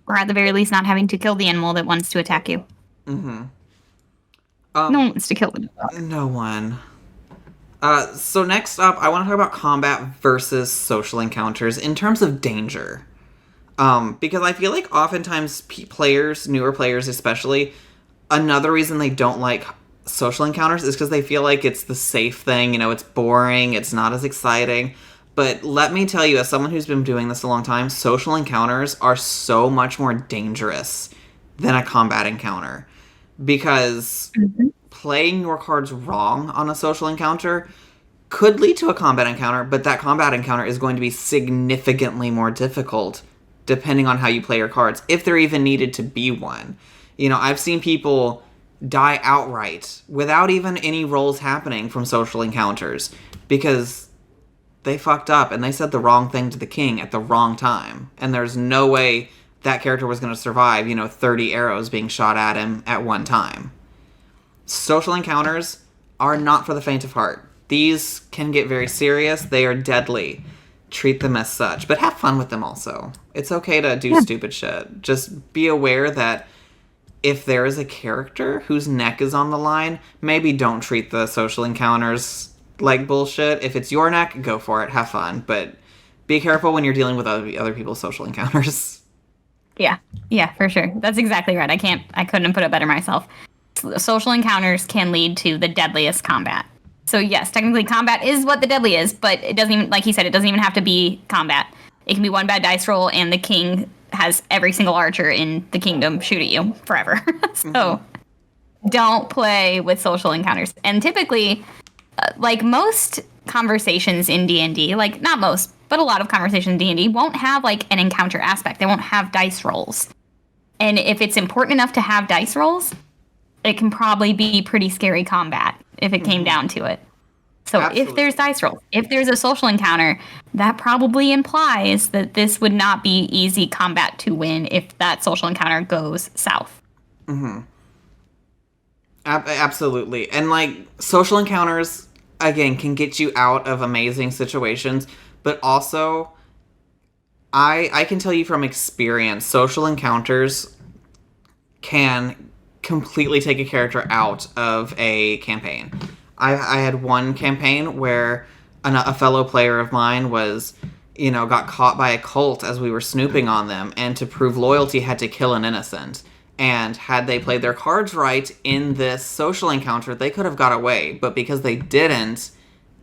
B: Or at the very least, not having to kill the animal that wants to attack you.
A: Mm-hmm.
B: No one wants to kill the dog.
A: No one. So next up, I want to talk about combat versus social encounters in terms of danger. Because I feel like oftentimes players, newer players especially, another reason they don't like social encounters is because they feel like it's the safe thing. You know, it's boring, it's not as exciting. But let me tell you, as someone who's been doing this a long time, social encounters are so much more dangerous than a combat encounter. Because playing your cards wrong on a social encounter could lead to a combat encounter, but that combat encounter is going to be significantly more difficult depending on how you play your cards, if there even needed to be one. You know, I've seen people die outright without even any rolls happening from social encounters because they fucked up and they said the wrong thing to the king at the wrong time. And there's no way that character was going to survive, 30 arrows being shot at him at one time. Social encounters are not for the faint of heart. These can get very serious. They are deadly. Treat them as such, but have fun with them also. It's okay to do stupid shit. Just be aware that if there is a character whose neck is on the line, maybe don't treat the social encounters like bullshit. If it's your neck, go for it. Have fun. But be careful when you're dealing with other people's social encounters.
B: Yeah, for sure. That's exactly right. I couldn't have put it better myself. Social encounters can lead to the deadliest combat. So yes, technically combat is what the deadly is, but it doesn't even, like he said, it doesn't even have to be combat. It can be one bad dice roll and the king has every single archer in the kingdom shoot at you forever. So don't play with social encounters. And typically, like most conversations in D&D, like not most, but a lot of conversations in D&D won't have like an encounter aspect. They won't have dice rolls. And if it's important enough to have dice rolls, it can probably be pretty scary combat if it came down to it. So
A: Absolutely.
B: If there's dice rolls, if there's a social encounter, that probably implies that this would not be easy combat to win if that social encounter goes south.
A: Absolutely. And like social encounters, again, can get you out of amazing situations, but also I can tell you from experience, social encounters can completely take a character out of a campaign. I had one campaign where a fellow player of mine was, got caught by a cult as we were snooping on them, and to prove loyalty had to kill an innocent. And had they played their cards right in this social encounter, they could have got away. But because they didn't,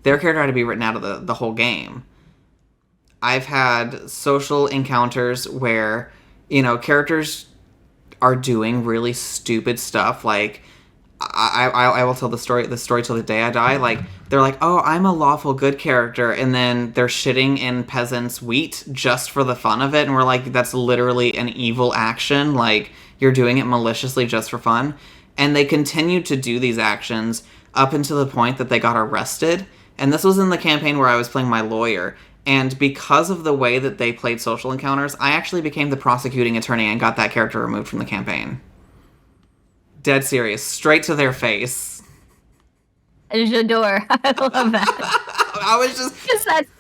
A: their character had to be written out of the whole game. I've had social encounters where, characters are doing really stupid stuff. Like, I will tell the story till the day I die. Like, they're like, oh, I'm a lawful good character, and then they're shitting in peasants' wheat just for the fun of it, and we're like, that's literally an evil action. Like, you're doing it maliciously just for fun. And they continued to do these actions up until the point that they got arrested. And this was in the campaign where I was playing my lawyer. And because of the way that they played social encounters, I actually became the prosecuting attorney and got that character removed from the campaign. Dead serious. Straight to their face.
B: J'adore. I love that.
A: I was just...
B: That's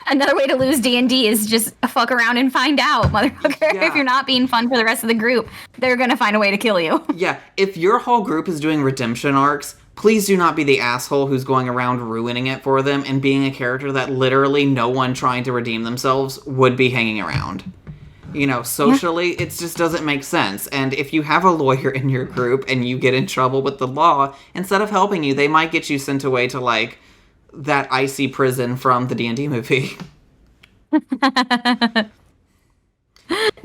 B: another way to lose D&D is just fuck around and find out, motherfucker.
A: Yeah.
B: If you're not being fun for the rest of the group, they're going to find a way to kill you.
A: Yeah, if your whole group is doing redemption arcs, please do not be the asshole who's going around ruining it for them and being a character that literally no one trying to redeem themselves would be hanging around. Socially, it just doesn't make sense. And if you have a lawyer in your group and you get in trouble with the law, instead of helping you, they might get you sent away to, like, that icy prison from the D&D movie.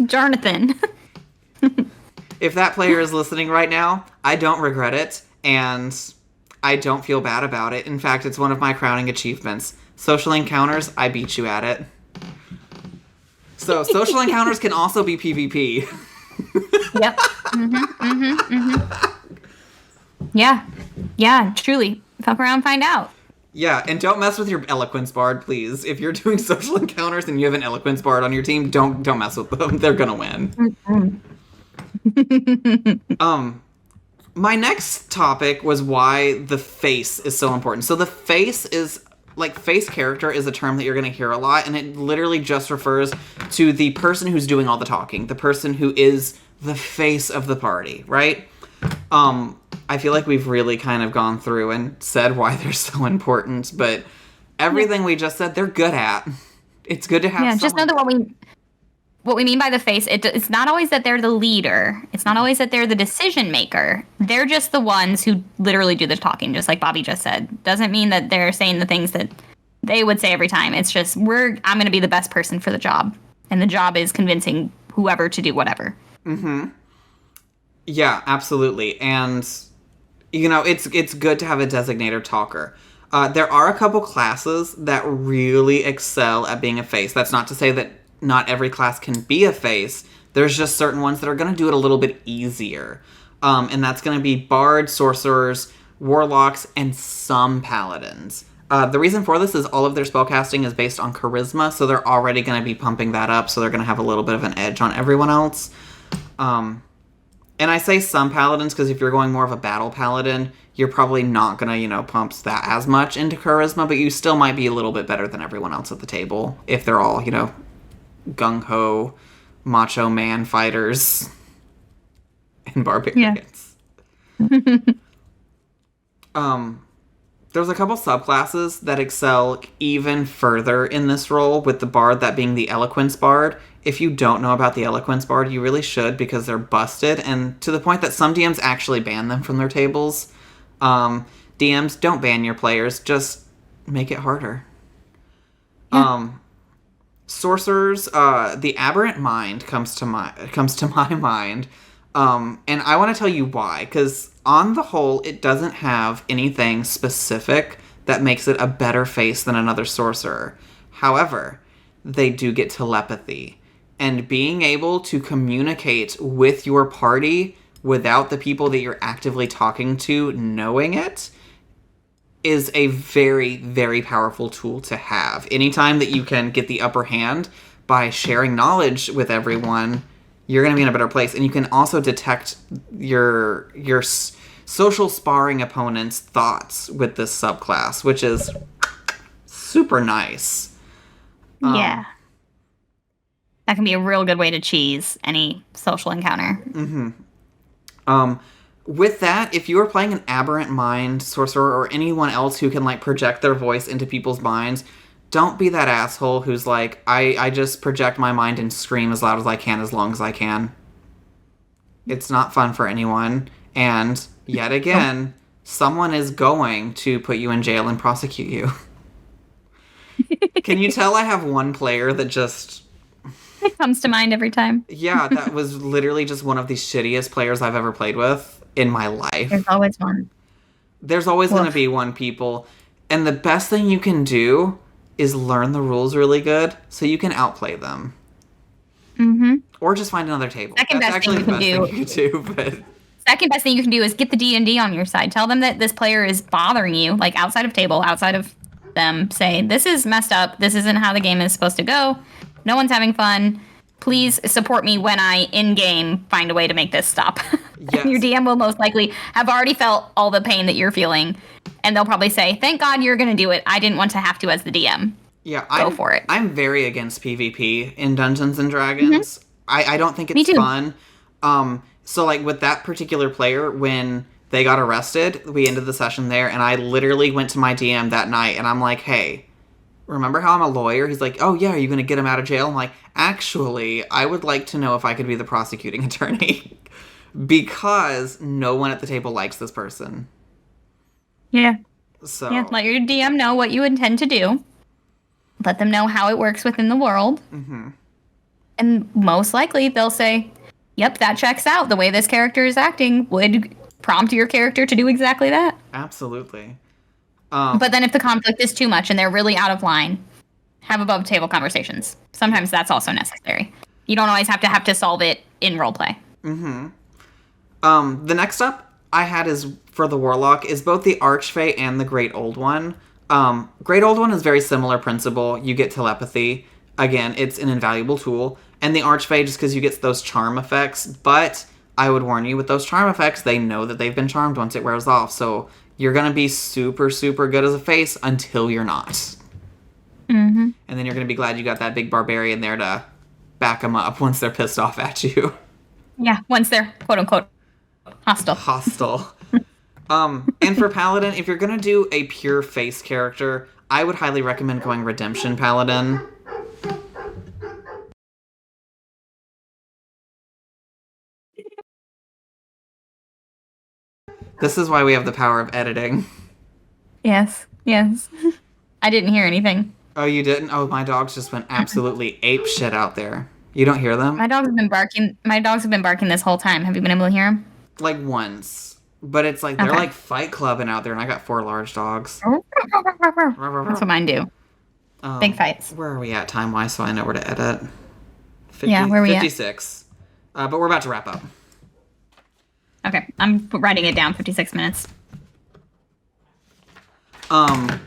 B: Jonathan.
A: If that player is listening right now, I don't regret it, and I don't feel bad about it. In fact, it's one of my crowning achievements. Social encounters, I beat you at it. So, social encounters can also be PvP.
B: Yep. Yeah. Yeah, truly. Fuck around, find out.
A: Yeah, and don't mess with your eloquence bard, please. If you're doing social encounters and you have an eloquence bard on your team, don't mess with them. They're gonna win. My next topic was why the face is so important. So the face is, like, face character is a term that you're going to hear a lot, and it literally just refers to the person who's doing all the talking, the person who is the face of the party, right? I feel like we've really kind of gone through and said why they're so important, but everything we just said, they're good at. It's good to have someone.
B: Just know that what we mean by the face, it's not always that they're the leader. It's not always that they're the decision maker. They're just the ones who literally do the talking, just like Bobby just said. Doesn't mean that they're saying the things that they would say every time. It's just, I'm going to be the best person for the job. And the job is convincing whoever to do whatever.
A: Mm-hmm. Yeah, absolutely. And, you know, it's good to have a designator talker. There are a couple classes that really excel at being a face. That's not to say that not every class can be a face. There's just certain ones that are going to do it a little bit easier. And that's going to be bards, sorcerers, warlocks, and some paladins. The reason for this is all of their spellcasting is based on charisma, so they're already going to be pumping that up, so they're going to have a little bit of an edge on everyone else. And I say some paladins because if you're going more of a battle paladin, you're probably not going to, pump that as much into charisma, but you still might be a little bit better than everyone else at the table if they're all, gung-ho, macho man fighters and barbarians. Yeah. There's a couple subclasses that excel even further in this role, with the bard, that being the eloquence bard. If you don't know about the eloquence bard, you really should, because they're busted, and to the point that some DMs actually ban them from their tables. DMs, don't ban your players, just make it harder. Yeah. Sorcerers, the aberrant mind comes to my mind, and I want to tell you why, because on the whole, it doesn't have anything specific that makes it a better face than another sorcerer. However, they do get telepathy, and being able to communicate with your party without the people that you're actively talking to knowing it is a very, very powerful tool to have. Anytime that you can get the upper hand by sharing knowledge with everyone, you're going to be in a better place. And you can also detect your social sparring opponent's thoughts with this subclass, which is super nice.
B: Yeah. That can be a real good way to cheese any social encounter.
A: Mm-hmm. With that, if you are playing an aberrant mind sorcerer or anyone else who can, project their voice into people's minds, don't be that asshole who's like, I just project my mind and scream as loud as I can as long as I can. It's not fun for anyone. And, yet again, someone is going to put you in jail and prosecute you. Can you tell I have one player that just...
B: It comes to mind every time.
A: Yeah, that was literally just one of the shittiest players I've ever played with in my life.
B: There's always one.
A: There's always going to be one, people. And the best thing you can do is learn the rules really good so you can outplay them.
B: Mm-hmm.
A: Or just find another table.
B: Second best thing you can do. Second best thing you can do is get the D&D on your side. Tell them that this player is bothering you, outside of table, outside of them. Say, this is messed up. This isn't how the game is supposed to go. No one's having fun. Please support me when I, in-game, find a way to make this stop. Yes. Your DM will most likely have already felt all the pain that you're feeling. And they'll probably say, thank God you're going to do it. I didn't want to have to as the DM.
A: Yeah,
B: Go for it.
A: I'm very against PvP in Dungeons & Dragons. Mm-hmm. I don't think it's fun. So, with that particular player, when they got arrested, we ended the session there, and I literally went to my DM that night, and I'm like, hey... Remember how I'm a lawyer? He's like, oh, yeah, are you going to get him out of jail? I'm like, actually, I would like to know if I could be the prosecuting attorney. Because no one at the table likes this person.
B: Yeah.
A: So.
B: Yeah, let your DM know what you intend to do. Let them know how it works within the world.
A: Mm-hmm.
B: And most likely, they'll say, yep, that checks out. The way this character is acting would prompt your character to do exactly that.
A: Absolutely.
B: But then if the conflict is too much and they're really out of line, have above table conversations. Sometimes that's also necessary. You don't always have to solve it in roleplay.
A: The next up I had is for the Warlock is both the Archfey and the Great Old One. Great Old One is very similar principle. You get telepathy. Again, it's an invaluable tool. And the Archfey, just because you get those charm effects. But I would warn you, with those charm effects, they know that they've been charmed once it wears off. So you're going to be super, super good as a face until you're not.
B: Mm-hmm.
A: And then you're going to be glad you got that big barbarian there to back them up once they're pissed off at you.
B: Yeah, once they're quote-unquote
A: hostile. And for Paladin, if you're going to do a pure face character, I would highly recommend going Redemption Paladin. This is why we have the power of editing.
B: Yes. I didn't hear anything.
A: Oh, you didn't? Oh, my dogs just went absolutely ape shit out there. You don't hear them?
B: My dogs have been barking this whole time. Have you been able to hear them?
A: Like once. But it's like, they're like fight clubbing out there, and I got 4 large dogs.
B: That's what mine do. Big fights.
A: Where are we at time-wise so I know where to edit?
B: 50, yeah, where are we
A: 56. But we're about to wrap up.
B: Okay, I'm writing it down, 56 minutes.
A: Now,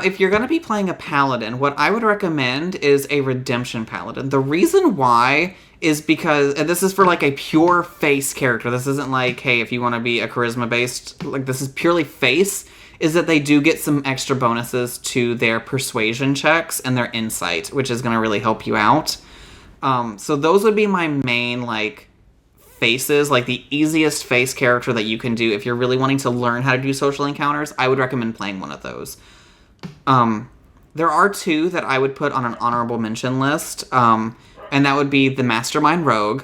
A: if you're going to be playing a paladin, what I would recommend is a redemption paladin. The reason why is because, and this is for like a pure face character. This isn't like, hey, if you want to be a charisma-based, like this is purely face, is that they do get some extra bonuses to their persuasion checks and their insight, which is going to really help you out. So those would be my main, like, faces, like the easiest face character that you can do. If you're really wanting to learn how to do social encounters, I would recommend playing one of those. There are 2 that I would put on an honorable mention list, and that would be the Mastermind Rogue,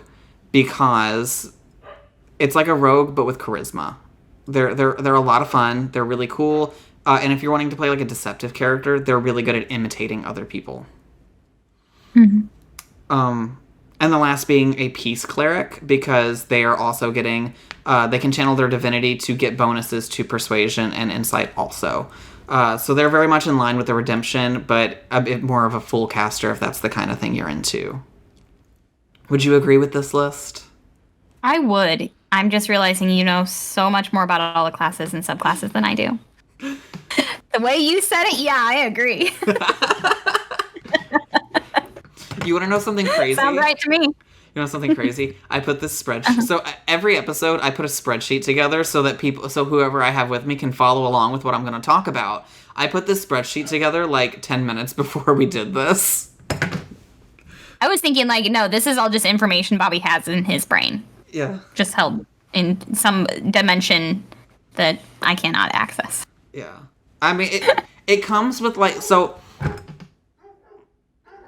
A: because it's like a rogue but with charisma. They're a lot of fun. They're really cool, and if you're wanting to play like a deceptive character, they're really good at imitating other people.
B: Mm-hmm.
A: And the last being a peace cleric, because they are also getting, they can channel their divinity to get bonuses to persuasion and insight also. So they're very much in line with the redemption, but a bit more of a full caster if that's the kind of thing you're into. Would you agree with this list?
B: I would. I'm just realizing you know so much more about all the classes and subclasses than I do. The way you said it, yeah, I agree.
A: You want to know something crazy?
B: Sounds right to me.
A: You know something crazy? I put this spreadsheet. So every episode, I put a spreadsheet together so that whoever I have with me can follow along with what I'm going to talk about. I put this spreadsheet together like 10 minutes before we did this.
B: I was thinking like, no, this is all just information Bobby has in his brain.
A: Yeah.
B: Just held in some dimension that I cannot access.
A: Yeah. I mean, it comes with like, so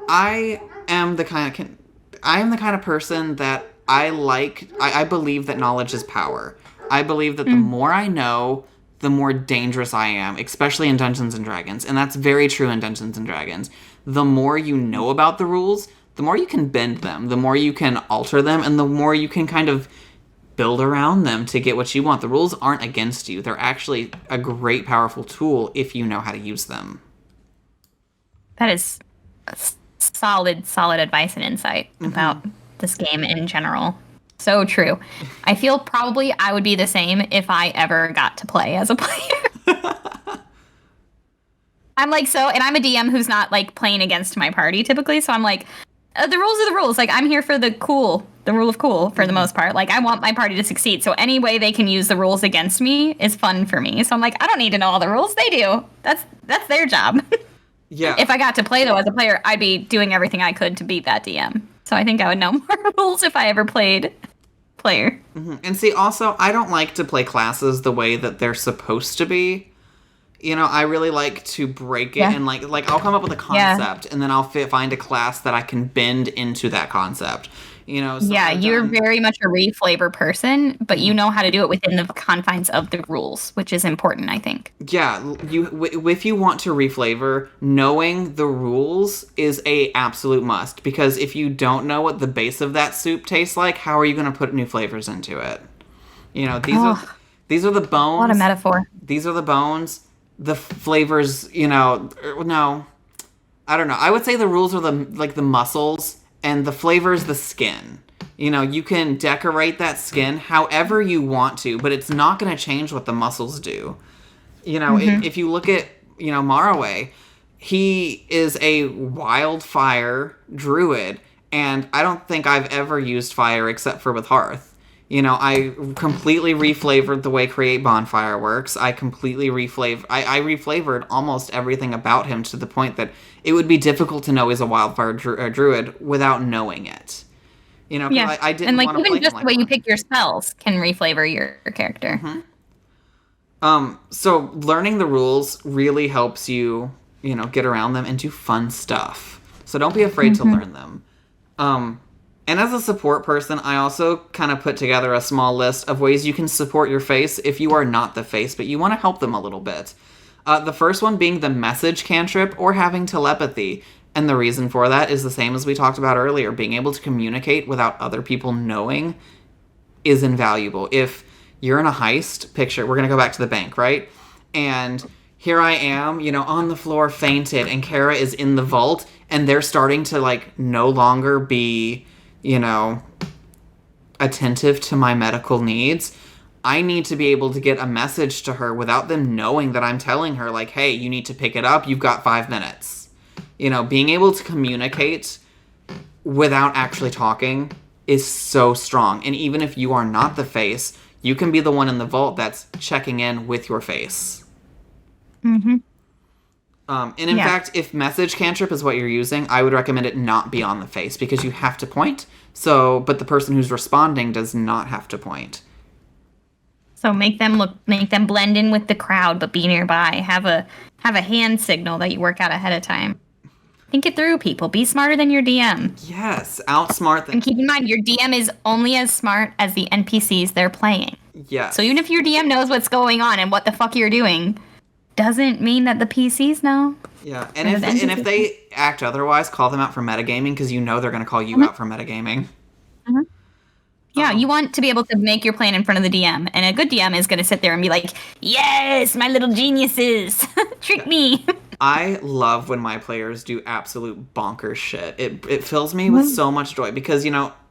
A: I am the kind of person that I believe that knowledge is power. I believe that the more I know, the more dangerous I am, especially in Dungeons and Dragons. And that's very true in Dungeons and Dragons. The more you know about the rules, the more you can bend them, the more you can alter them, and the more you can kind of build around them to get what you want. The rules aren't against you. They're actually a great, powerful tool if you know how to use them.
B: That is solid advice and insight about this game in general. So true. I feel probably I would be the same if I ever got to play as a player. I'm like, and I'm a DM who's not like playing against my party typically, so I'm like, the rules are the rules. Like, I'm here for the rule of cool for the most part. Like, I want my party to succeed, so any way they can use the rules against me is fun for me. So I'm like, I don't need to know all the rules. They do. That's their job.
A: Yeah.
B: If I got to play, though, as a player, I'd be doing everything I could to beat that DM. So I think I would know more rules if I ever played player.
A: Mm-hmm. And see, also, I don't like to play classes the way that they're supposed to be. You know, I really like to break it and like I'll come up with a concept and then I'll find a class that I can bend into that concept. So
B: Yeah,
A: I've
B: you're
A: done.
B: very much a reflavor person, but you know how to do it within the confines of the rules, which is important, I think.
A: Yeah, if you want to reflavor, knowing the rules is a absolute must, because if you don't know what the base of that soup tastes like, how are you going to put new flavors into it?
B: Oh,
A: These are the
B: what a
A: bones.
B: metaphor.
A: These are the bones. The flavors, no, I don't know. I would say the rules are the muscles, and the flavors the skin. You can decorate that skin however you want to, but it's not going to change what the muscles do.
B: Hmm.
A: If you look at, Maraway, he is a wildfire druid, and I don't think I've ever used fire except for with Hearth. I completely reflavored the way Create Bonfire works. I completely I reflavored almost everything about him to the point that it would be difficult to know he's a wildfire druid without knowing it. Because
B: Yeah.
A: I
B: And
A: didn't
B: like
A: want to
B: even
A: play him
B: just the
A: like
B: way you
A: one.
B: pick your spells can reflavor your character.
A: So learning the rules really helps you, get around them and do fun stuff. So don't be afraid to
B: Hmm.
A: learn them. Um, and as a support person, I also kind of put together a small list of ways you can support your face if you are not the face, but you want to help them a little bit. The first one being the message cantrip or having telepathy. And the reason for that is the same as we talked about earlier. Being able to communicate without other people knowing is invaluable. If you're in a heist, picture, we're going to go back to the bank, right? And here I am, on the floor, fainted, and Kara is in the vault, and they're starting to, no longer be, you know, attentive to my medical needs. I need to be able to get a message to her without them knowing that I'm telling her, like, hey, you need to pick it up. You've got 5 minutes. Being able to communicate without actually talking is so strong. And even if you are not the face, you can be the one in the vault that's checking in with your face.
B: Hmm.
A: And in
B: Yeah.
A: fact, if message cantrip is what you're using, I would recommend it not be on the face because you have to point. So, but the person who's responding does not have to point.
B: So make them blend in with the crowd, but be nearby. Have a hand signal that you work out ahead of time. Think it through, people. Be smarter than your DM.
A: Yes, outsmart
B: And
A: them.
B: keep in mind, your DM is only as smart as the NPCs they're playing. So even
A: Yes.
B: if your DM knows what's going on and what the fuck you're doing, doesn't mean that the PCs know.
A: Yeah,
B: Or the
A: and if
B: NPCs know.
A: they act otherwise, call them out for metagaming because they're going to call you
B: Mhm,
A: out for metagaming.
B: mhm. Yeah, you
A: Um,
B: want to be able to make your plan in front of the DM, and a good DM is going to sit there and be like, "Yes, my little geniuses, trick
A: yeah.
B: me."
A: I love when my players do absolute bonkers shit. It fills me with so much joy because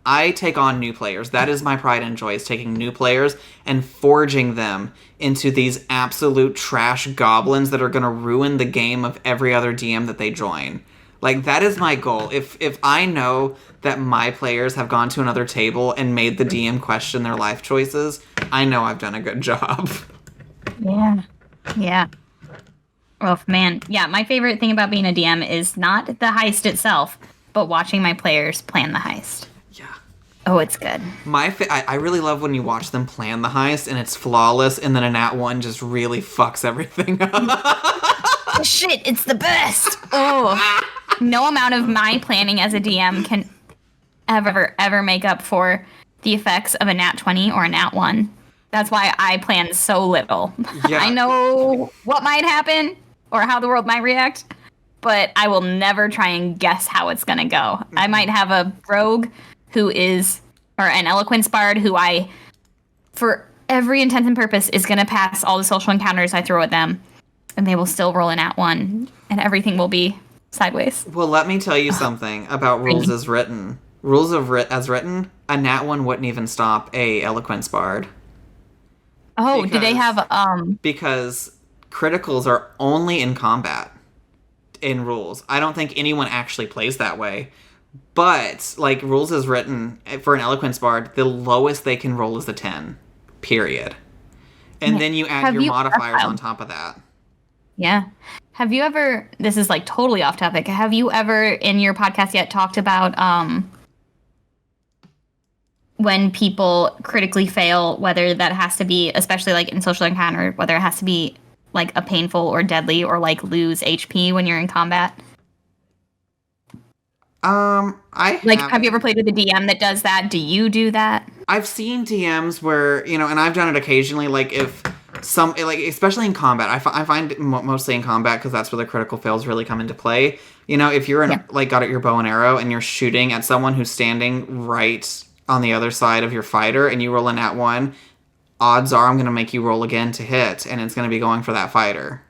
A: I take on new players. That is my pride and joy, is taking new players and forging them into these absolute trash goblins that are going to ruin the game of every other DM that they join. Like, that is my goal. If I know that my players have gone to another table and made the DM question their life choices, I know I've done a good job.
B: Yeah, yeah. Oh man, yeah. My favorite thing about being a DM is not the heist itself, but watching my players plan the heist.
A: Yeah.
B: Oh, it's good.
A: I really love when you watch them plan the heist and it's flawless, and then a nat one just really fucks everything up.
B: Shit, it's the best. Oh, no amount of my planning as a DM can ever make up for the effects of a nat 20 or a nat 1. That's why I plan so little. I
A: Yeah.
B: know what might happen or how the world might react, but I will never try and guess how it's going to go. I might have a rogue who is, or an eloquence bard who for every intent and purpose, is going to pass all the social encounters I throw at them, and they will still roll in at 1, and everything will be sideways.
A: Well, let me tell you something about rules as written. As written, a nat one wouldn't even stop a eloquence bard
B: Oh, do they
A: because
B: have
A: because criticals are only in combat in rules. I don't think anyone actually plays that way. But like, rules as written for an eloquence bard, the lowest they can roll is a 10. Period. And then you add
B: have
A: your
B: you
A: modifiers on top of that.
B: Yeah. Have you ever, this is like totally off topic. Have you ever in your podcast yet talked about when people critically fail, whether that has to be, especially like in social encounter, whether it has to be like a painful or deadly or like lose HP when you're in combat?
A: I
B: Like, have you
A: haven't.
B: ever played with a DM that does that? Do you do that?
A: I've seen DMs where, and I've done it occasionally, like if like, especially in combat, I find mostly in combat because that's where the critical fails really come into play. If you're
B: Yeah.
A: like got at your bow and arrow and you're shooting at someone who's standing right on the other side of your fighter and you roll a nat 1, odds are I'm going to make you roll again to hit and it's going to be going for that fighter.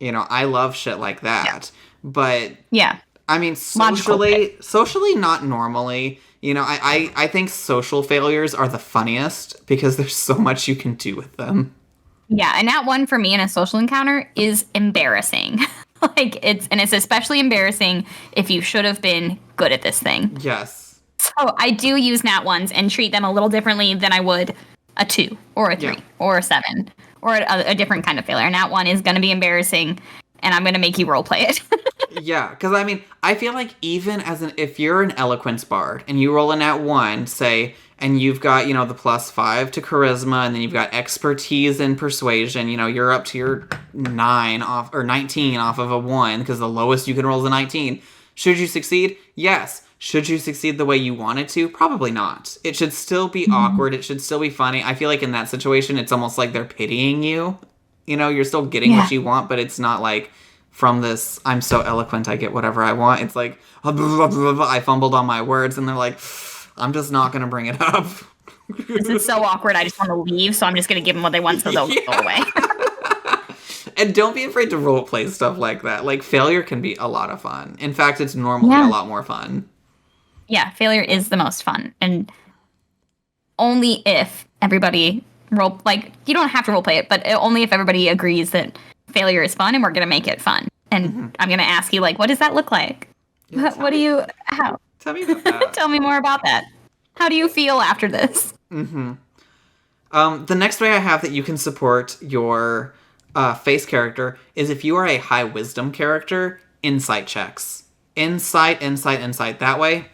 A: I love shit like that. But
B: Yeah.
A: I mean,
B: Logical fit.
A: socially, not normally. I think social failures are the funniest because there's so much you can do with them.
B: Yeah, and that one for me in a social encounter is embarrassing. It's especially embarrassing if you should have been good at this thing.
A: Yes.
B: So I do use nat ones and treat them a little differently than I would a 2 or a 3
A: Yeah.
B: or a 7 or a different kind of failure. Nat 1 is going to be embarrassing, and I'm going to make you role play it.
A: Yeah, because I mean, I feel like even if you're an eloquence bard and you roll a nat 1, say, and you've got, the +5 to charisma, and then you've got expertise in persuasion, you're up to your 9 off, or 19 off of a 1, because the lowest you can roll is a 19. Should you succeed? Yes. Should you succeed the way you wanted to? Probably not. It should still be awkward. It should still be funny. I feel like in that situation, it's almost like they're pitying you. You're still getting what you want, but it's not like from this, I'm so eloquent, I get whatever I want. It's like, I fumbled on my words, and they're like, I'm just not going to bring it up.
B: This is so awkward. I just want to leave, so I'm just going to give them what they want so they'll go away.
A: And don't be afraid to roleplay stuff like that. Like, failure can be a lot of fun. In fact, it's normally a lot more fun.
B: Yeah, failure is the most fun. And only if everybody you don't have to roleplay it, but only if everybody agrees that failure is fun and we're going to make it fun. And I'm going to ask you, what does that look like?
A: Yeah,
B: How?
A: Tell me about that.
B: Tell me more about that. How do you feel after this?
A: The next way I have that you can support your face character is if you are a high wisdom character, insight checks. Insight. That way,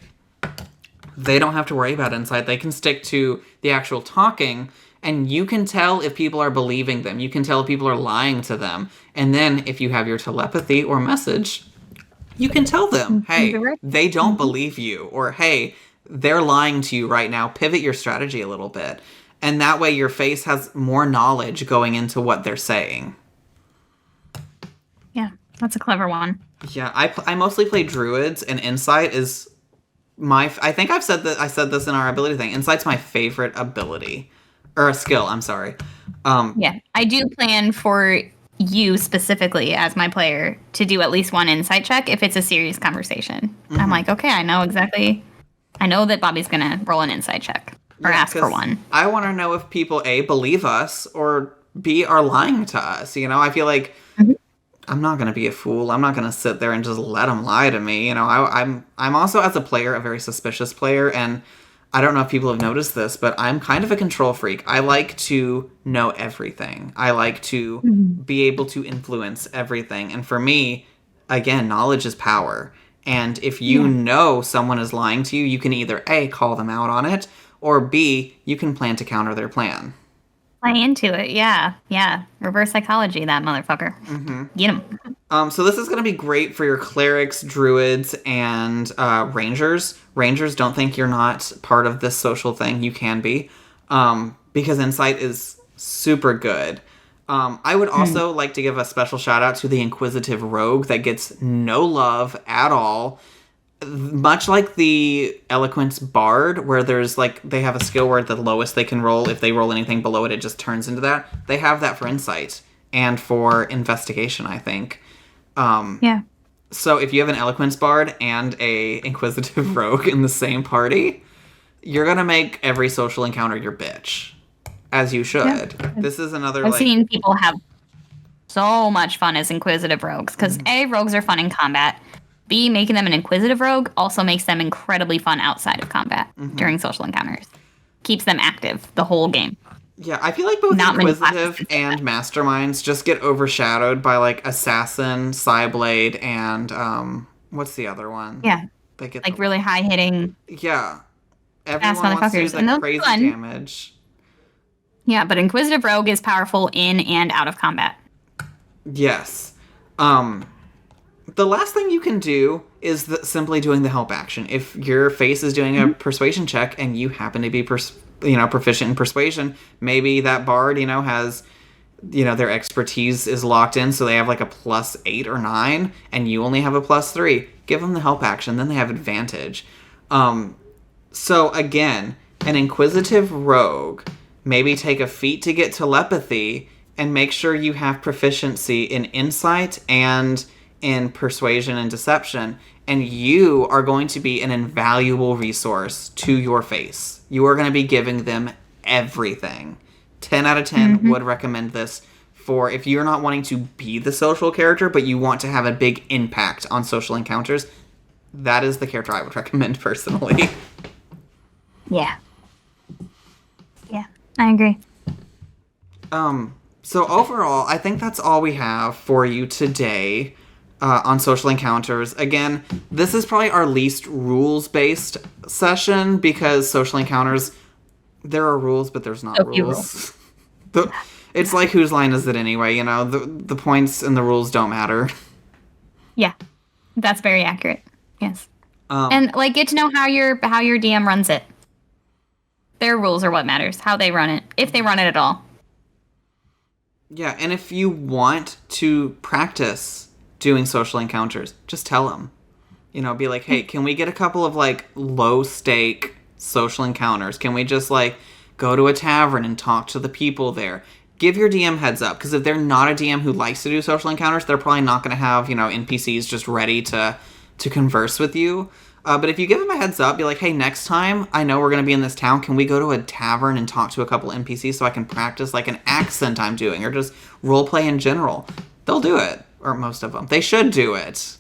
A: they don't have to worry about insight. They can stick to the actual talking, and you can tell if people are believing them. You can tell if people are lying to them. And then if you have your telepathy or message, you can tell them, hey, they don't believe you, or hey, they're lying to you right now. Pivot your strategy a little bit. And that way your face has more knowledge going into what they're saying.
B: Yeah, that's a clever one.
A: Yeah, I mostly play druids, and insight is I think I said this in our ability thing. Insight's my favorite ability. Or a skill, I'm sorry.
B: Yeah, I do plan for you specifically as my player to do at least one insight check if it's a serious conversation. I'm like, okay, I know that Bobby's going to roll an insight check or ask for one.
A: I want to know if people, A, believe us, or B, are lying to us. I feel like I'm not going to be a fool. I'm not going to sit there and just let them lie to me. I'm also, as a player, a very suspicious player, and I don't know if people have noticed this, but I'm kind of a control freak. I like to know everything. I like to be able to influence everything. And for me, again, knowledge is power. And if you know someone is lying to you, you can either A, call them out on it, or B, you can plan to counter their plan.
B: Play into it, yeah. Reverse psychology, that motherfucker. Get him.
A: So this is going to be great for your clerics, druids, and rangers. Rangers, don't think you're not part of this social thing. You can be, because insight is super good. I would also like to give a special shout out to the inquisitive rogue that gets no love at all. Much like the eloquence bard, where there's they have a skill where the lowest they can roll, if they roll anything below it, it just turns into that. They have that for insight and for investigation, I think. So if you have an eloquence bard and a inquisitive rogue in the same party, you're gonna make every social encounter your bitch, as you should. Yeah. This is another.
B: I've seen people have so much fun as inquisitive rogues because A, rogues are fun in combat. B, making them an inquisitive rogue also makes them incredibly fun outside of combat during social encounters. Keeps them active the whole game.
A: Yeah, I feel like both inquisitive and masterminds just get overshadowed by assassin, Psyblade, and what's the other one?
B: Yeah,
A: they get
B: really high hitting.
A: Yeah, everyone wants to do the crazy damage.
B: Yeah, but inquisitive rogue is powerful in and out of combat.
A: Yes. The last thing you can do is simply doing the help action. If your face is doing a persuasion check and you happen to be proficient in persuasion, maybe that bard, has, their expertise is locked in, so they have like a +8 or 9, and you only have a +3. Give them the help action, then they have advantage. So again, an inquisitive rogue, maybe take a feat to get telepathy, and make sure you have proficiency in insight and in persuasion and deception, and you are going to be an invaluable resource to your face. You are going to be giving them everything. 10 out of 10 would recommend this for if you're not wanting to be the social character, but you want to have a big impact on social encounters. That is the character I would recommend personally.
B: Yeah. Yeah, I agree.
A: So overall, I think that's all we have for you today. On social encounters. Again, this is probably our least rules-based session because social encounters, there are rules, but there's not rules. It's like, whose line is it anyway? The points and the rules don't matter.
B: Yeah, that's very accurate. Yes, and get to know how your DM runs it. Their rules are what matters. How they run it, if they run it at all.
A: Yeah, and if you want to practice doing social encounters, just tell them. Be like, hey, can we get a couple of low stake social encounters? Can we just go to a tavern and talk to the people there? Give your DM heads up, because if they're not a DM who likes to do social encounters, they're probably not going to have NPCs just ready to converse with you. But if you give them a heads up, be like, hey, next time I know we're going to be in this town, can we go to a tavern and talk to a couple NPCs so I can practice an accent I'm doing, or just role play in general? They'll do it. Or most of them. They should do it.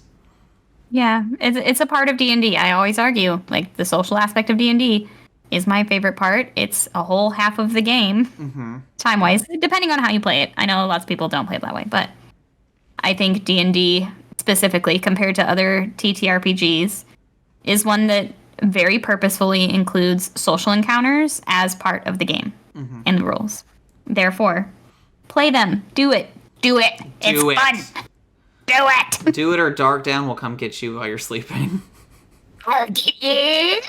B: Yeah, it's a part of D&D. I always argue, the social aspect of D&D is my favorite part. It's a whole half of the game, time-wise, depending on how you play it. I know lots of people don't play it that way, but I think D&D, specifically, compared to other TTRPGs, is one that very purposefully includes social encounters as part of the game and the rules. Therefore, play them. Do it. It's fun. Do it!
A: Do it, or Dark Dan will come get you while you're sleeping.
B: I'll get you!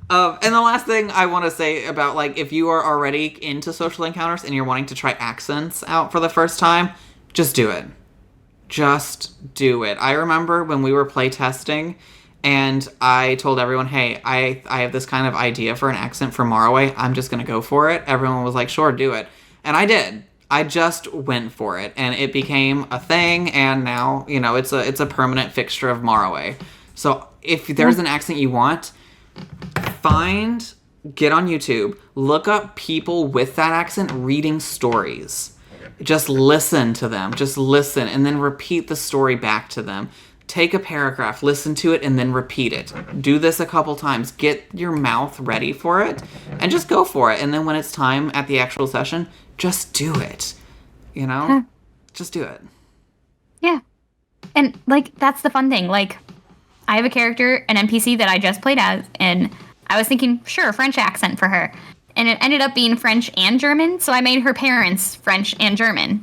A: And the last thing I want to say about, if you are already into social encounters and you're wanting to try accents out for the first time, just do it. Just do it. I remember when we were playtesting, and I told everyone, hey, I have this kind of idea for an accent for Morroway. I'm just going to go for it. Everyone was like, sure, do it. And I did. I just went for it, and it became a thing, and now, it's a permanent fixture of Morroway. So if there's an accent you want, get on YouTube, look up people with that accent reading stories. Just listen to them. Just listen, and then repeat the story back to them. Take a paragraph, listen to it, and then repeat it. Do this a couple times. Get your mouth ready for it, and just go for it. And then when it's time at the actual session, just do it. Just do it.
B: Yeah. And, that's the fun thing. I have a character, an NPC that I just played as, and I was thinking, sure, French accent for her. And it ended up being French and German, so I made her parents French and German.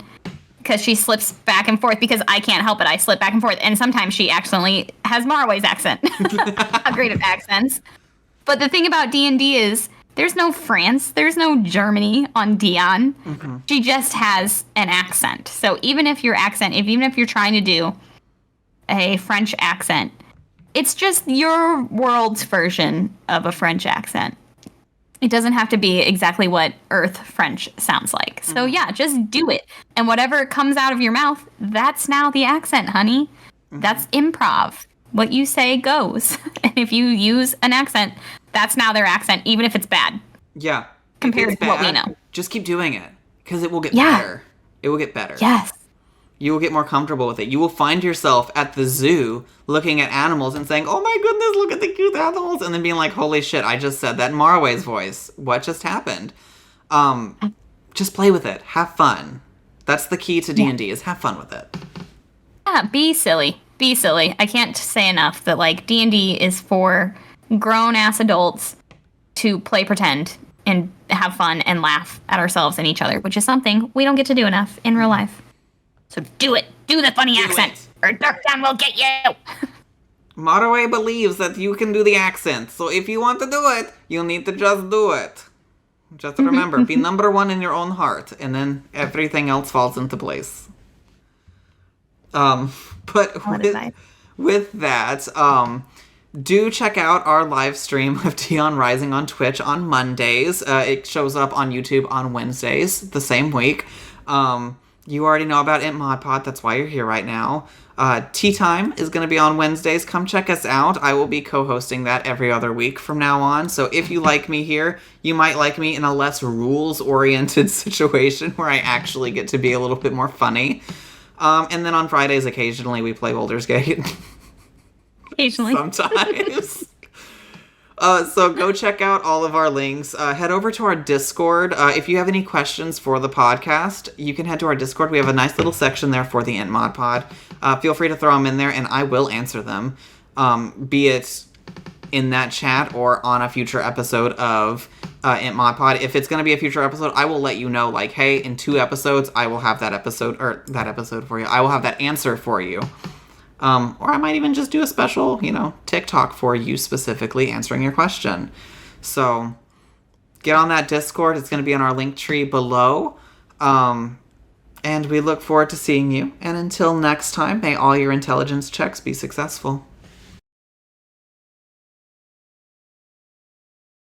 B: Because she slips back and forth, because I can't help it. I slip back and forth, and sometimes she accidentally has Marway's accent. I'm great at accents. But the thing about D&D is, there's no France, there's no Germany on Dion. She just has an accent. So even if you're trying to do a French accent, it's just your world's version of a French accent. It doesn't have to be exactly what Earth French sounds like. So yeah, just do it. And whatever comes out of your mouth, that's now the accent, honey. That's improv. What you say goes. And if you use an accent, that's now their accent, even if it's bad.
A: Yeah.
B: Compared to what we know.
A: Just keep doing it, because it will get better. It will get better.
B: Yes.
A: You will get more comfortable with it. You will find yourself at the zoo looking at animals and saying, oh my goodness, look at the cute animals. And then being like, holy shit, I just said that in Marway's voice. What just happened? Just play with it. Have fun. That's the key to D&D, is have fun with it.
B: Yeah, be silly. Be silly. I can't say enough that, D&D is for grown-ass adults to play pretend and have fun and laugh at ourselves and each other, which is something we don't get to do enough in real life. So do it. Do the funny accent. or Darktown will get you.
A: Motorway believes that you can do the accent, so if you want to do it, you need to just do it. Just remember, be number one in your own heart, and then everything else falls into place. But with that, do check out our live stream of Tion Rising on Twitch on Mondays. It shows up on YouTube on Wednesdays, the same week. You already know about IntModPod, that's why you're here right now. Tea Time is going to be on Wednesdays. Come check us out. I will be co-hosting that every other week from now on. So if you like me here, you might like me in a less rules-oriented situation where I actually get to be a little bit more funny. And then on Fridays, occasionally, we play Baldur's Gate.
B: Occasionally.
A: Sometimes. So go check out all of our links. Head over to our Discord. If you have any questions for the podcast, you can head to our Discord. We have a nice little section there for the IntModPod. Feel free to throw them in there, and I will answer them. Be it in that chat or on a future episode of IntModPod. If it's going to be a future episode, I will let you know, like, hey, in 2 episodes, I will have that episode for you. I will have that answer for you. Or I might even just do a special, TikTok for you specifically answering your question. So get on that Discord. It's going to be on our link tree below. And we look forward to seeing you. And until next time, may all your intelligence checks be successful.